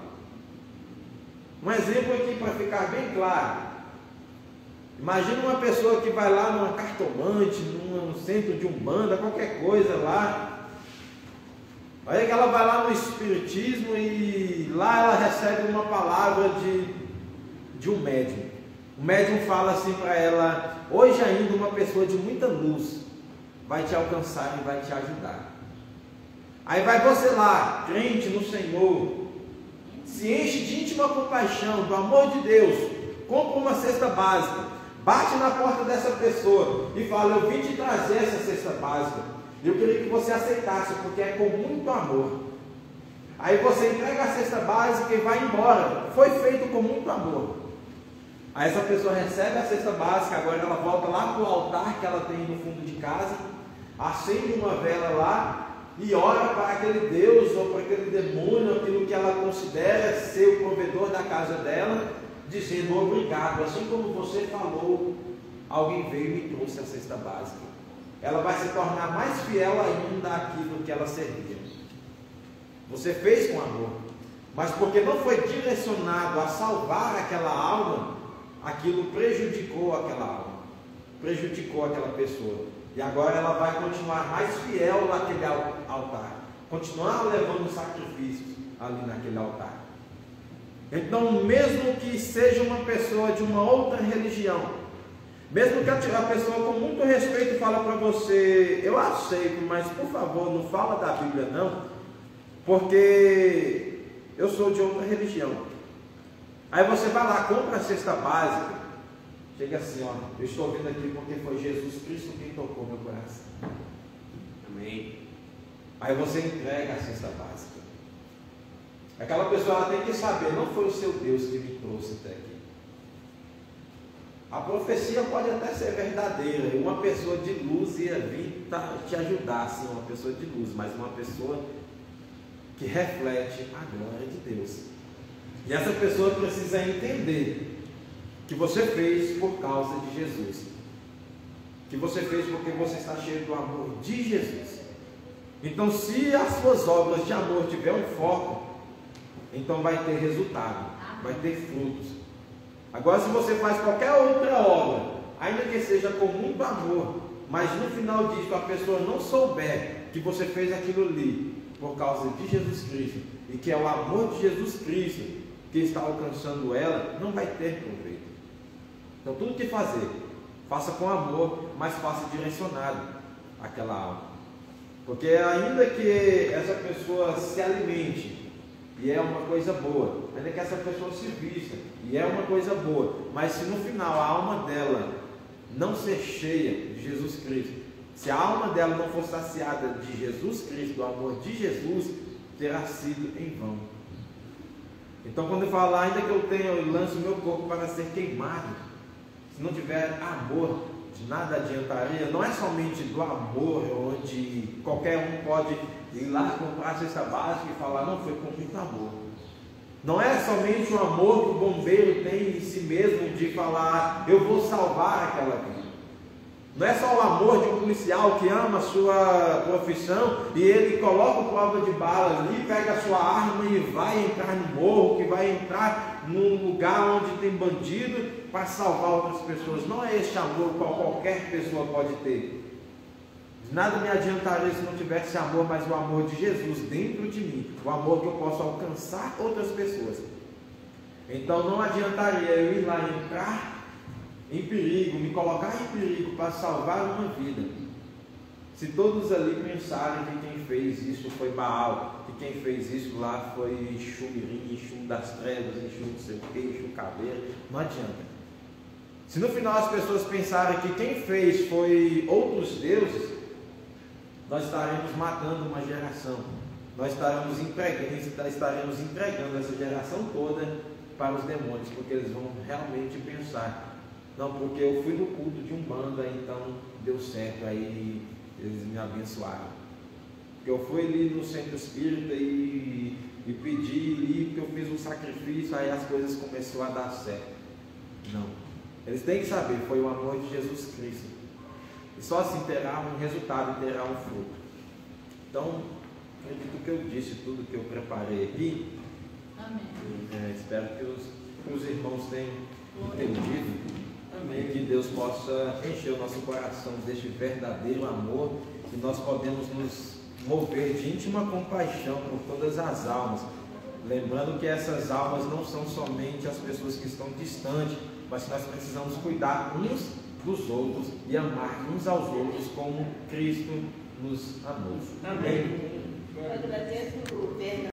Um exemplo aqui para ficar bem claro: imagina uma pessoa que vai lá numa cartomante, num centro de umbanda, qualquer coisa lá. Aí que ela vai lá no espiritismo e lá ela recebe uma palavra de um médium. O médium fala assim para ela: hoje ainda uma pessoa de muita luz vai te alcançar e vai te ajudar. Aí vai você lá, crente no Senhor, se enche de íntima compaixão, do amor de Deus, compra uma cesta básica, bate na porta dessa pessoa e fala: eu vim te trazer essa cesta básica. Eu queria que você aceitasse, porque é com muito amor. Aí você entrega a cesta básica e vai embora. Foi feito com muito amor. Aí essa pessoa recebe a cesta básica, agora ela volta lá para o altar que ela tem no fundo de casa, acende uma vela lá e ora para aquele Deus ou para aquele demônio, aquilo que ela considera ser o provedor da casa dela, dizendo: obrigado, assim como você falou, alguém veio e me trouxe a cesta básica. Ela vai se tornar mais fiel ainda àquilo que ela servia. Você fez com amor, mas porque não foi direcionado a salvar aquela alma, aquilo prejudicou aquela alma, prejudicou aquela pessoa. E agora ela vai continuar mais fiel naquele altar, continuar levando sacrifícios ali naquele altar. Então, mesmo que seja uma pessoa de uma outra religião, mesmo que a pessoa com muito respeito fala para você, eu aceito, mas por favor não fala da Bíblia não, porque eu sou de outra religião. Aí você vai lá, compra a cesta básica, chega assim, ó, eu estou vindo aqui porque foi Jesus Cristo quem tocou meu coração. Amém. Aí você entrega a cesta básica. Aquela pessoa ela tem que saber, não foi o seu Deus que me trouxe até aqui. A profecia pode até ser verdadeira, e uma pessoa de luz ia vir te ajudar, sim, uma pessoa de luz, mas uma pessoa que reflete a glória de Deus. E essa pessoa precisa entender que você fez por causa de Jesus, que você fez porque você está cheio do amor de Jesus. Então, se as suas obras de amor tiver um foco, então vai ter resultado, vai ter frutos. Agora, se você faz qualquer outra obra, ainda que seja com muito amor, mas no final disso a pessoa não souber que você fez aquilo ali por causa de Jesus Cristo, e que é o amor de Jesus Cristo que está alcançando ela, não vai ter proveito. Então, tudo que fazer, faça com amor, mas faça direcionado àquela alma. Porque ainda que essa pessoa se alimente, e é uma coisa boa, ainda que essa pessoa se vista, e é uma coisa boa, mas se no final a alma dela não ser cheia de Jesus Cristo, se a alma dela não for saciada de Jesus Cristo, do amor de Jesus, terá sido em vão. Então, quando eu falar, ainda que eu lance o meu corpo para ser queimado, se não tiver amor, de nada adiantaria. Não é somente do amor, onde qualquer um pode ir lá comprar a cesta básica e falar, não, foi com muito amor. Não é somente o amor que o bombeiro tem em si mesmo de falar, eu vou salvar aquela vida. Não é só o amor de um policial que ama a sua profissão e ele coloca o prova de bala ali, pega a sua arma e vai entrar no morro, que vai entrar num lugar onde tem bandido para salvar outras pessoas. Não é este amor que qualquer pessoa pode ter. De nada me adiantaria se não tivesse amor, mas o amor de Jesus dentro de mim, o amor que eu posso alcançar outras pessoas. Então não adiantaria eu ir lá e entrar em perigo, me colocar em perigo para salvar uma vida, se todos ali pensarem que quem fez isso foi Baal, que quem fez isso lá foi Exu Mirim, Exu das trevas, Exu não sei o que, Exu caveira. Não adianta. Se no final as pessoas pensarem que quem fez foi outros deuses, nós estaremos matando uma geração, nós estaremos entregando essa geração toda para os demônios, porque eles vão realmente pensar, não, porque eu fui no culto de Umbanda, então deu certo, aí eles me abençoaram. Porque eu fui ali no centro espírita e pedi ali, porque eu fiz um sacrifício, aí as coisas começaram a dar certo. Não. Eles têm que saber, foi o amor de Jesus Cristo. E só assim terá um resultado, terá um fruto. Então, acredito que eu disse tudo que eu preparei aqui. Amém. Espero que os irmãos tenham entendido. Amém. Que Deus possa encher o nosso coração deste verdadeiro amor, que nós podemos nos mover de íntima compaixão por todas as almas, lembrando que essas almas não são somente as pessoas que estão distantes, mas que nós precisamos cuidar uns dos outros e amar uns aos outros como Cristo nos amou. Amém. Eu agradeço o